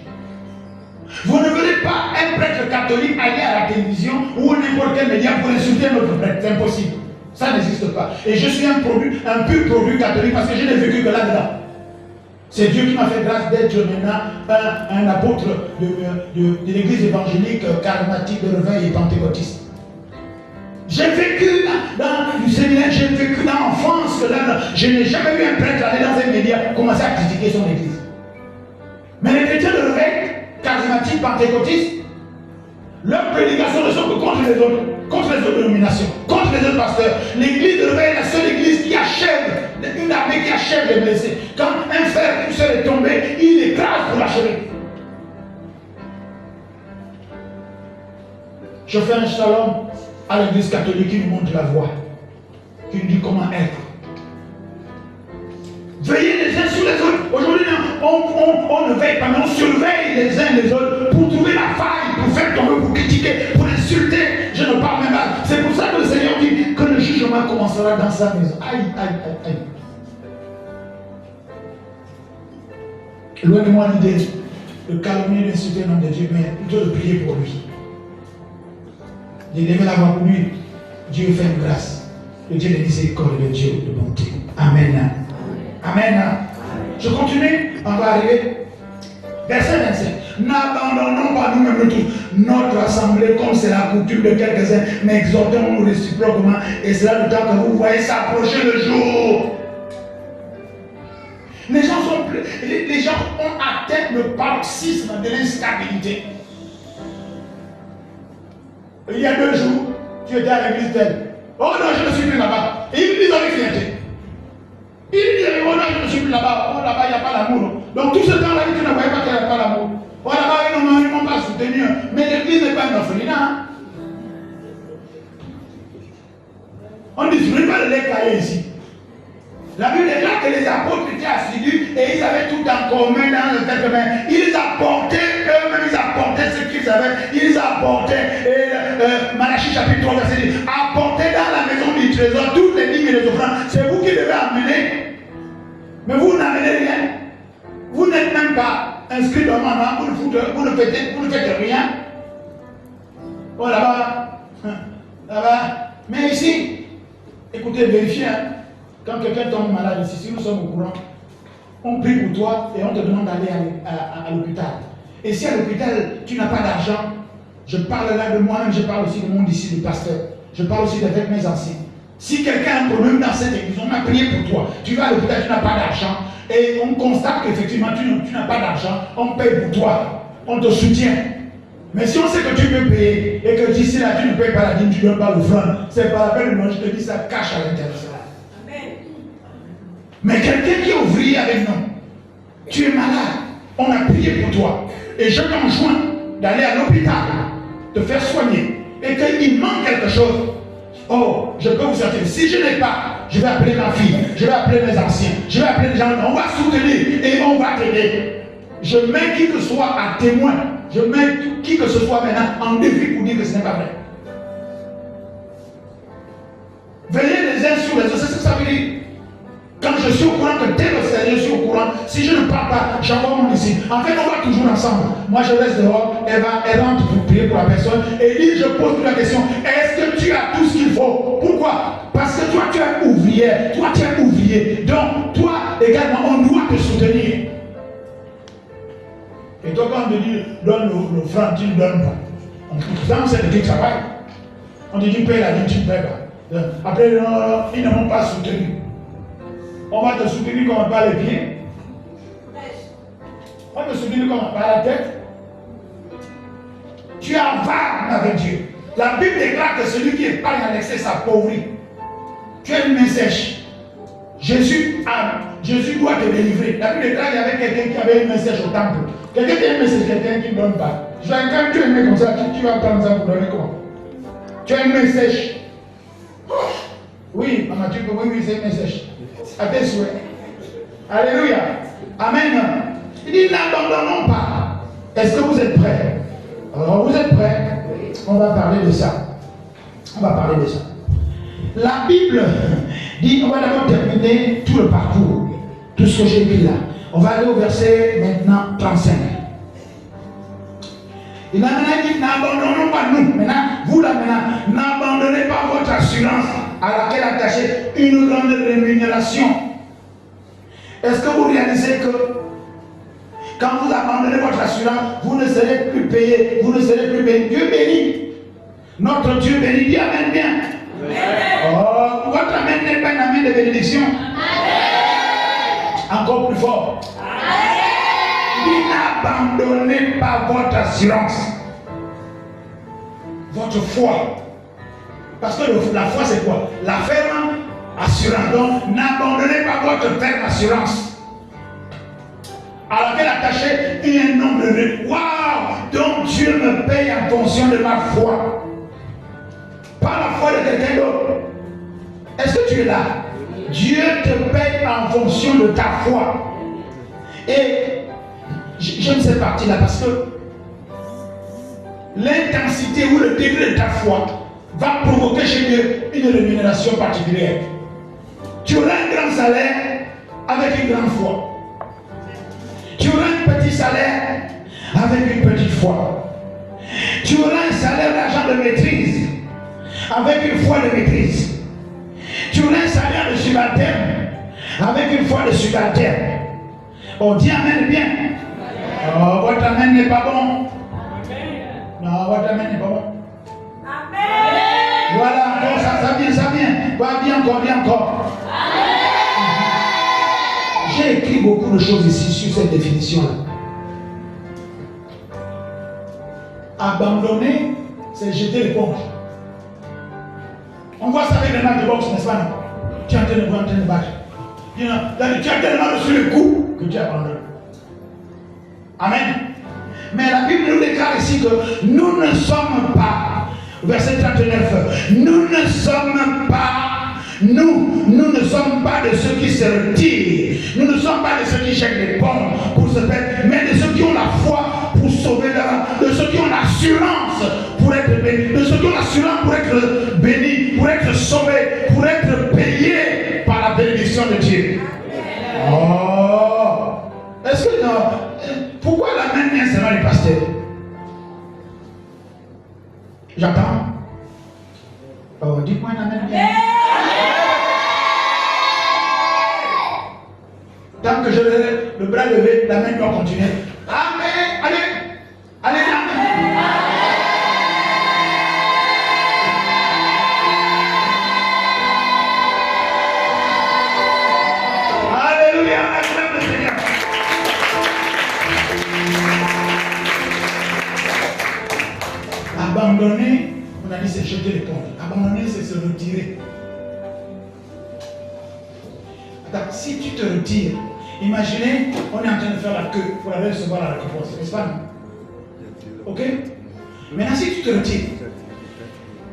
Vous ne verrez pas un prêtre catholique aller à la télévision ou n'importe quel média pour insulter notre prêtre. C'est impossible. Ça n'existe pas. Et je suis un pur produit catholique parce que je n'ai vécu que là-dedans. C'est Dieu qui m'a fait grâce d'être maintenant un apôtre de l'église évangélique charismatique de réveil et pentecôtiste. J'ai vécu dans du séminaire, j'ai vécu dans l'enfance, je n'ai jamais vu un prêtre aller dans un média commencer à critiquer son église. Mais les chrétiens de réveil, charismatiques, pentecôtistes, leurs prédications ne sont que contre les autres dénominations, contre les autres pasteurs. L'église de réveil est la seule église qui achève, une armée qui achève les blessés. Quand un frère, une soeur est tombé, il l'écrase pour l'achever. Je fais un shalom à l'église catholique qui nous montre la voie, qui nous dit comment être. Veillez les uns sur les autres. Aujourd'hui, on ne veille pas, mais on surveille les uns les autres pour trouver la faille, pour faire tomber, pour critiquer, pour insulter. Je ne parle même pas. C'est pour ça que le Seigneur dit que le jugement commencera dans sa maison. Aïe, aïe, aïe, aïe. Loin de moi l'idée de calomnier, d'insulter un homme de Dieu, mais plutôt de prier pour lui. D'élever la voix pour lui. Dieu fait une grâce. Le Dieu de miséricorde, le Dieu de bonté. Amen. Amen. Je continue, on va arriver. Verset 25. N'abandonnons pas nous-mêmes tous notre assemblée comme c'est la coutume de quelques-uns, mais exhortons-nous réciproquement, et cela le temps que vous voyez s'approcher le jour. Les gens ont atteint le paroxysme de l'instabilité. Il y a 2 jours, tu étais à l'église telle. Oh non, je ne suis plus là-bas. Et ils me disent avec fierté. Il dit, oh non, je ne suis plus là-bas. Oh là-bas, il n'y a pas l'amour. Donc tout ce temps-là, tu ne voyais pas qu'il n'y a pas l'amour. Oh là-bas, ils ne m'ont pas soutenu. Mais l'église n'est pas une orphelinat. On ne distribue pas de lait caillé ici. La Bible déclare que les apôtres étaient assidus et ils avaient tout en commun dans le fait que ils apportaient eux-mêmes, ils apportaient ce qu'ils avaient, ils apportaient. Et Malachie chapitre 3, verset 10, apportez dans la maison du trésor toutes les dîmes et les offrandes. C'est vous qui devez amener. Mais vous n'amenez rien. Vous n'êtes même pas inscrit dans maman, vous ne faites rien. Oh là-bas, là-bas. Mais ici, écoutez, vérifiez. Quand quelqu'un tombe malade ici, si nous sommes au courant, on prie pour toi et on te demande d'aller à l'hôpital. Et si à l'hôpital, tu n'as pas d'argent, je parle là de moi-même, je parle aussi de mon ici, du pasteur. Je parle aussi avec mes anciens. Si quelqu'un a un problème dans cette église, on a prié pour toi. Tu vas à l'hôpital, tu n'as pas d'argent. Et on constate qu'effectivement, tu n'as pas d'argent. On paye pour toi. On te soutient. Mais si on sait que tu peux payer et que d'ici là, tu ne payes pas la dîme, tu ne donnes pas l'offrande, c'est pas la peine de manger, je te dis, ça cache à l'intérieur. Mais quelqu'un qui est ouvrier avec nous, tu es malade, on a prié pour toi. Et je t'enjoins d'aller à l'hôpital, te faire soigner. Et qu'il manque quelque chose. Oh, je peux vous certifier. Si je n'ai pas, je vais appeler ma fille, je vais appeler mes anciens, je vais appeler les gens. On va soutenir et on va t'aider. Je mets qui que ce soit à témoin. Je mets qui que ce soit maintenant en défi pour dire que ce n'est pas vrai. Veillez les uns sur les autres, c'est ce que ça veut dire. Quand je suis au courant que tel Seigneur, je suis au courant, si je ne parle pas, j'envoie mon disciple. En fait, on va toujours ensemble. Moi, je reste dehors, elle rentre pour prier pour la personne. Et dit, je pose la question, est-ce que tu as tout ce qu'il faut? Pourquoi? Parce que toi, tu es ouvrier. Toi, tu es ouvrier. Donc, toi, également, on doit te soutenir. Et toi, quand on te dit, donne l'offrande, tu ne donnes pas. On sait de qui travaille. On te dit, paye la dîme, tu ne payes pas. Après, ils ne m'ont pas soutenu. On va te soutenir comme par les pieds. On va te soutenir comme par la tête. Tu es avare avec Dieu. La Bible déclare que celui qui épargne en excès s'appauvrit. Tu as une main sèche. Jésus doit te délivrer. La Bible déclare qu'il y avait quelqu'un qui avait une main sèche au temple. Quelqu'un qui a une main sèche, quelqu'un qui ne donne pas. Quand tu as une main comme ça, tu vas prendre ça pour donner comment? Tu as une main sèche. Oui, maman, tu peux, oui, c'est une main sèche. À tes souhaits. Alléluia. Amen. Il dit n'abandonnons pas. Est-ce que vous êtes prêts? Alors vous êtes prêts? On va parler de ça. On va parler de ça. La Bible dit, on va d'abord terminer tout le parcours, tout ce que j'ai écrit là. On va aller au verset maintenant 35. Il a maintenant dit, n'abandonnons pas nous. Maintenant, vous là maintenant, n'abandonnez pas votre assurance à laquelle attachez une grande rémunération. Est-ce que vous réalisez que quand vous abandonnez votre assurance, vous ne serez plus payé, vous ne serez plus béni. Dieu bénit. Notre Dieu bénit. Dis amen bien. Oh, votre amen n'est pas un amen de bénédiction. Amen. Encore plus fort. N'abandonnez pas votre assurance, votre foi. Parce que la foi c'est quoi? La ferme assurance. Donc n'abandonnez pas votre ferme assurance à laquelle attachez un nombre de waouh, donc Dieu me paye en fonction de ma foi, pas la foi de quelqu'un d'autre. Est-ce que tu es là? Dieu te paye en fonction de ta foi. Et j'aime cette partie-là parce que l'intensité ou le degré de ta foi va provoquer chez Dieu une rémunération particulière. Tu auras un grand salaire avec une grande foi. Tu auras un petit salaire avec une petite foi. Tu auras un salaire d'argent de maîtrise avec une foi de maîtrise. Tu auras un salaire de subalterne avec une foi de subalterne. On dit amen bien. Oh, votre amen n'est pas bon. Non, votre amen n'est pas bon. Amen. Voilà, encore ça vient. Va bien encore. Amen. J'ai écrit beaucoup de choses ici sur cette définition-là. Abandonner, c'est jeter l'éponge. On voit ça avec les matchs de boxe, n'est-ce pas? Non? Tu es en train de battre. Tu as tellement reçu le coup que tu abandonnes. Amen. Mais la Bible nous déclare ici que nous ne sommes pas, verset 39, nous ne sommes pas de ceux qui se retirent, nous ne sommes pas de ceux qui jettent les bombes pour se perdre, mais de ceux qui ont la foi pour sauver leur, de ceux qui ont l'assurance pour être bénis, de ceux qui ont l'assurance pour être bénis, pour être sauvés, pour être payés par la bénédiction de Dieu. Oh, est-ce que non? Pourquoi la main vient seulement les pasteurs? J'attends. Oh, dites-moi un amen bien. Tant que je lève le bras levé, la main doit continuer. Amen. Allez, amen. Alléluia, acclame le Seigneur. Abandonner, on a dit c'est jeter l'éponge. Abandonner, c'est se retirer. Attends, si tu te retires, imaginez, on est en train de faire la queue pour aller recevoir la récompense, n'est-ce pas? Ok? Maintenant, si tu te retires,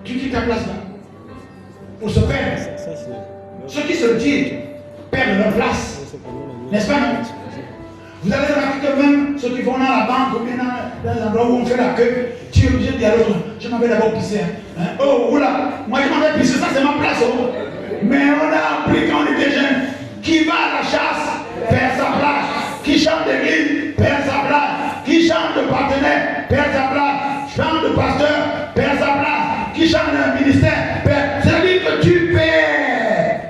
tu quittes ta place là pour se perdre. Ceux qui se retirent perdent leur place, n'est-ce pas? Non? Vous allez remarquer que même ceux qui vont dans la banque ou bien dans un endroit où on fait la queue, tu es obligé de dire à l'autre, je m'en vais d'abord pisser. Hein? Oh, oula, moi je m'en vais pisser, ça c'est ma place. Oh. Mais on a appris quand on était jeunes, qui va à la chasse, perd sa place. Qui chante d'église, perd sa place. Qui chante de partenaire, perd sa place. Chante de pasteur, perd sa place. Qui chante d'un ministère, perd. C'est-à-dire que tu perds.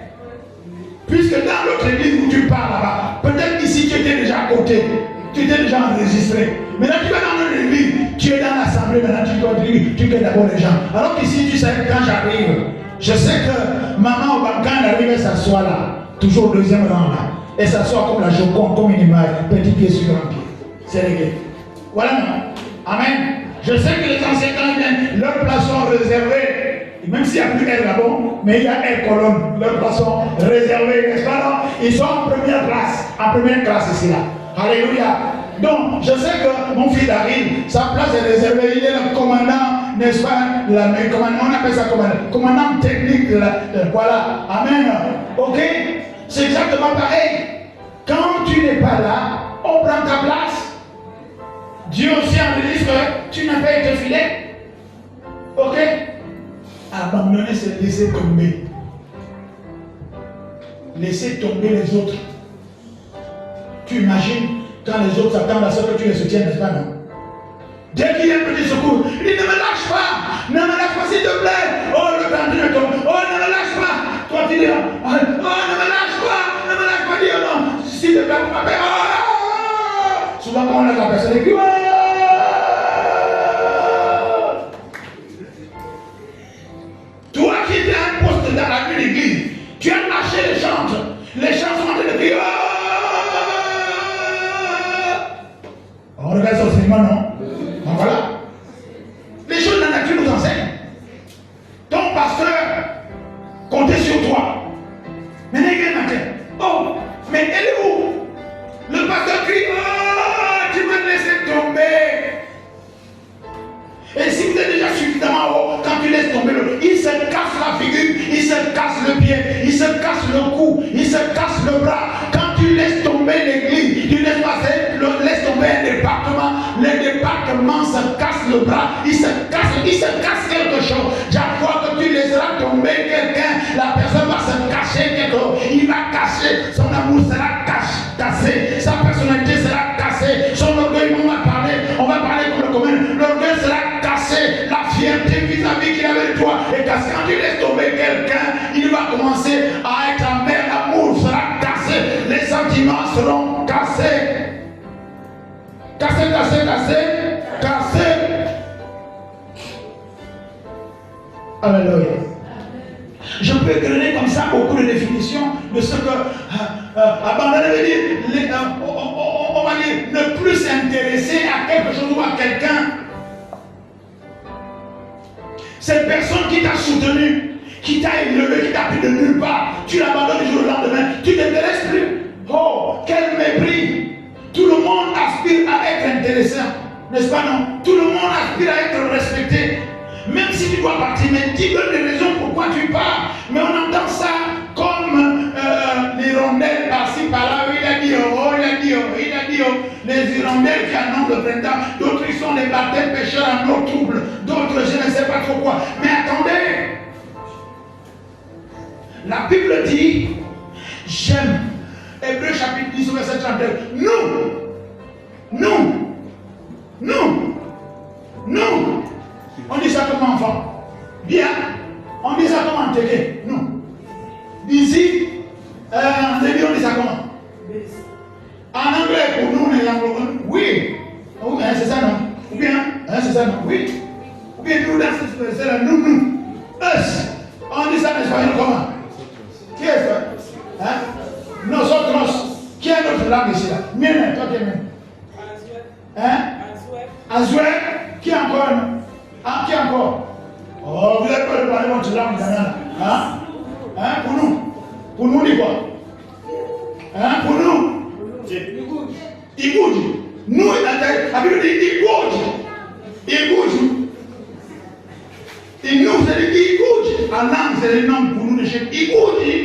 Puisque dans l'autre église où tu pars là-bas, peut-être ici tu étais déjà à côté, tu étais déjà enregistré. Maintenant tu vas dans notre église, tu es dans l'assemblée, maintenant tu dois dire, tu fais d'abord les gens. Alors qu'ici tu sais, quand j'arrive, je sais que maman au balcon arrive et s'assoit là, toujours au deuxième rang là, et s'assoit comme la Joconde, comme une image, petit pied sur grand pied. C'est réglé. Voilà non? Amen. Je sais que les anciens quand ils viennent, leurs places sont réservées. Même s'il n'y a plus R là-bas, mais il y a R colonne, leurs places sont réservées, n'est-ce pas non? Ils sont en première classe ici là. Alléluia. Donc, je sais que mon fils arrive, sa place est réservée, il est le commandant, n'est-ce pas? On appelle ça commandant technique de voilà. Amen. Ok? C'est exactement pareil. Quand tu n'es pas là, on prend ta place. Dieu aussi enregistre que tu n'as pas été fidèle. Ok? Ah, Abandonner, c'est laisser tomber. Laisser tomber les autres. Tu imagines quand les autres s'attendent à ce que tu les soutiennes, n'est-ce pas, non? Dès qu'il y a un petit secours, il dit ne me lâche pas, ne me lâche pas s'il te plaît. Oh, le pendule tombe, oh, ne me lâche pas. Toi tu dis, oh, ne me lâche pas, dis oh non, s'il te plaît, vous m'appelez. Oh. Souvent quand on a la personne, elle dit, oh. Toi qui étais à un poste dans la nuit d'église, tu as lâché les chantes sont en train de dire, oh. On regarde son cinéma, non? Donc voilà. Les choses de la nature nous enseignent. Ton pasteur comptait sur toi. Mais n'est-ce matin. Oh, mais elle est où? Le pasteur crie, oh, tu m'as laissé tomber. Et si vous êtes déjà suffisamment haut, quand tu laisses tomber l'autre, il se casse la figure, il se casse le pied, il se casse le cou, il se casse le bras. Quand tu laisses tomber l'église, tu laisses tomber un département, le département se casse le bras, il se casse quelque chose. Chaque fois que tu laisseras tomber quelqu'un, la personne va se cacher quelque chose. Il va cacher, son amour sera cassé, sa personnalité sera cassée, son orgueil, on va parler comme le commun, l'orgueil sera cassé, la fierté vis-à-vis qu'il avait de toi est cassée. Quand tu laisses tomber quelqu'un, il va commencer à être amer, l'amour sera cassé, les sentiments seront cassés. Cassé. Alléluia. Je peux donner comme ça beaucoup de définitions de ce que abandonner veut dire, on va dire, ne plus s'intéresser à quelque chose ou à quelqu'un. Cette personne qui t'a soutenu, qui t'a élevé, qui t'a pris de nulle part, tu l'abandonnes du jour au lendemain, tu ne t'intéresses plus. Oh, quel mépris! Tout le monde aspire à être intéressant, n'est-ce pas, non? Tout le monde aspire à être respecté. Même si tu dois partir, mais dis donnes des raisons pourquoi tu pars. Mais on entend ça comme l'hirondelle par-ci, par-là. Il a dit oh. Les hirondelles qui en ont le printemps, d'autres ils sont les baptêmes pécheurs en eau trouble, d'autres je ne sais pas trop quoi. Mais attendez, la Bible dit, j'aime. Hébreux chapitre 10, verset 32. Nous. On dit ça comment enfant? Bien. On dit ça comment en téké? Nous. Ici, en début, on dit ça comment? En anglais, pour nous, les anglophones, oui. C'est ça, non? Ou bien, c'est ça, non? Oui. Ou bien, nous, c'est là, nous. Us. On dit ça en espagnol comment? Qui est ça? Nosotros. Qui est notre langue ici là? Mienne, toi qui es même. Azoué. Qui encore? Qui encore? Oh, vous avez peur de parler votre langue, Pour nous. Pour nous, dis quoi? Pour nous. Igouji. Nous, la Bible dit Igouji. Et nous, c'est Igouji. En langue, c'est le nom pour nous de chez Igouji.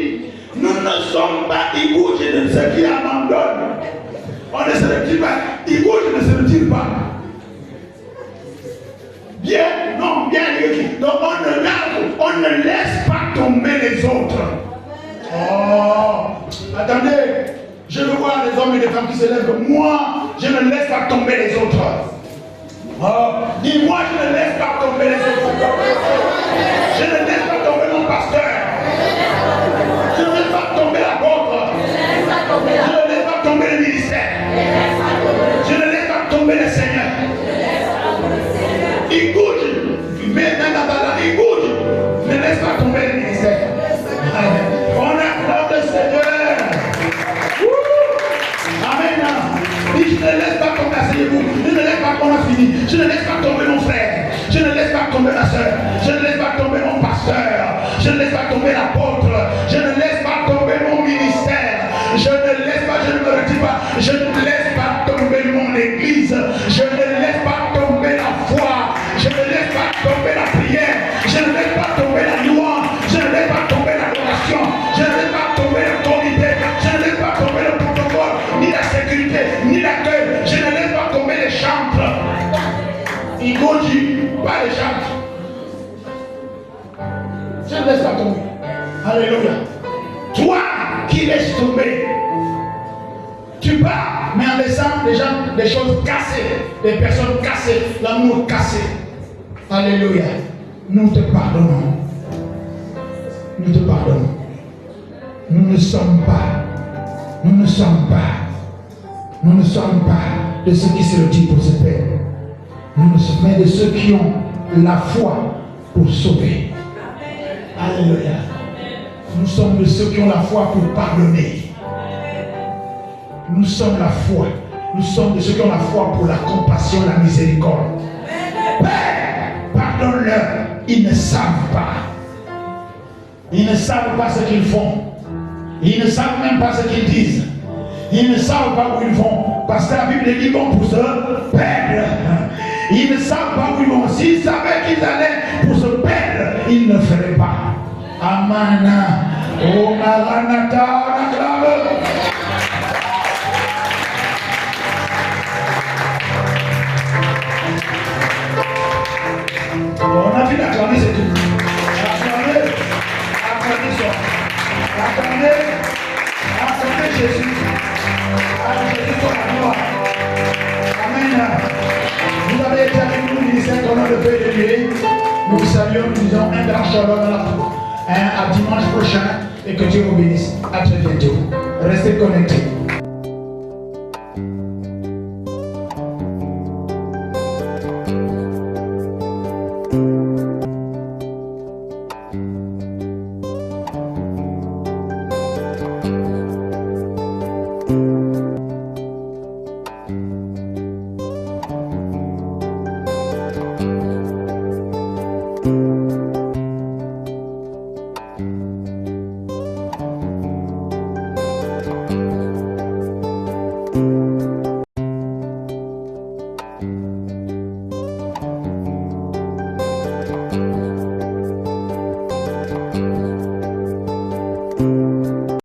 Nous ne sommes pas Igouji de ceux qui abandonnent. On ne se retire pas. Igouji ne se retire pas. Bien, non, bien. Donc on ne laisse pas tomber les autres. Oh, attendez, je veux voir les hommes et les femmes qui se lèvent. Moi, je ne laisse pas tomber les autres. Oh, dis-moi, je ne laisse pas tomber les autres. Je ne laisse pas tomber mon pasteur. Je ne laisse pas tomber l'apôtre. Je ne laisse pas tomber le ministère. Je ne laisse pas tomber le Seigneur. Écoute, mais écoute, ne laisse pas tomber le ministère. On acclame le Seigneur. Amen. Je ne laisse pas tomber, asseyez-vous. Je ne laisse pas qu'on a fini. Je ne laisse pas tomber mon frère. Je ne laisse pas tomber ma soeur. Je ne laisse pas tomber mon pasteur. Je ne laisse pas tomber qui laisse tomber. Tu pars, mais en laissant des choses cassées, des personnes cassées, l'amour cassé. Alléluia. Nous te pardonnons. Nous te pardonnons. Nous ne sommes pas de ceux qui se retirent pour se perdre. Nous sommes de ceux qui ont la foi pour sauver. Alléluia. Nous sommes de ceux qui ont la foi pour pardonner. Nous sommes la foi. Nous sommes de ceux qui ont la foi pour la compassion, la miséricorde. Père, pardonne-leur. Ils ne savent pas. Ils ne savent pas ce qu'ils font. Ils ne savent même pas ce qu'ils disent. Ils ne savent pas où ils vont. Parce que la Bible dit qu'ils vont pour se perdre. Ils ne savent pas où ils vont. S'ils savaient qu'ils allaient pour se perdre, ils ne le feraient pas. Amana. Oh, Maranatha, on a vu d'acclamer, c'est tout. Acclamer ça. Acclamer Jésus. Jésus soit la gloire. Amen. Vous avez été avec nous, ministère au nom de Père de Dieu. Nous vous saluons, nous disons un grand shalom à dimanche prochain et que Dieu vous bénisse. À très bientôt. Restez connectés.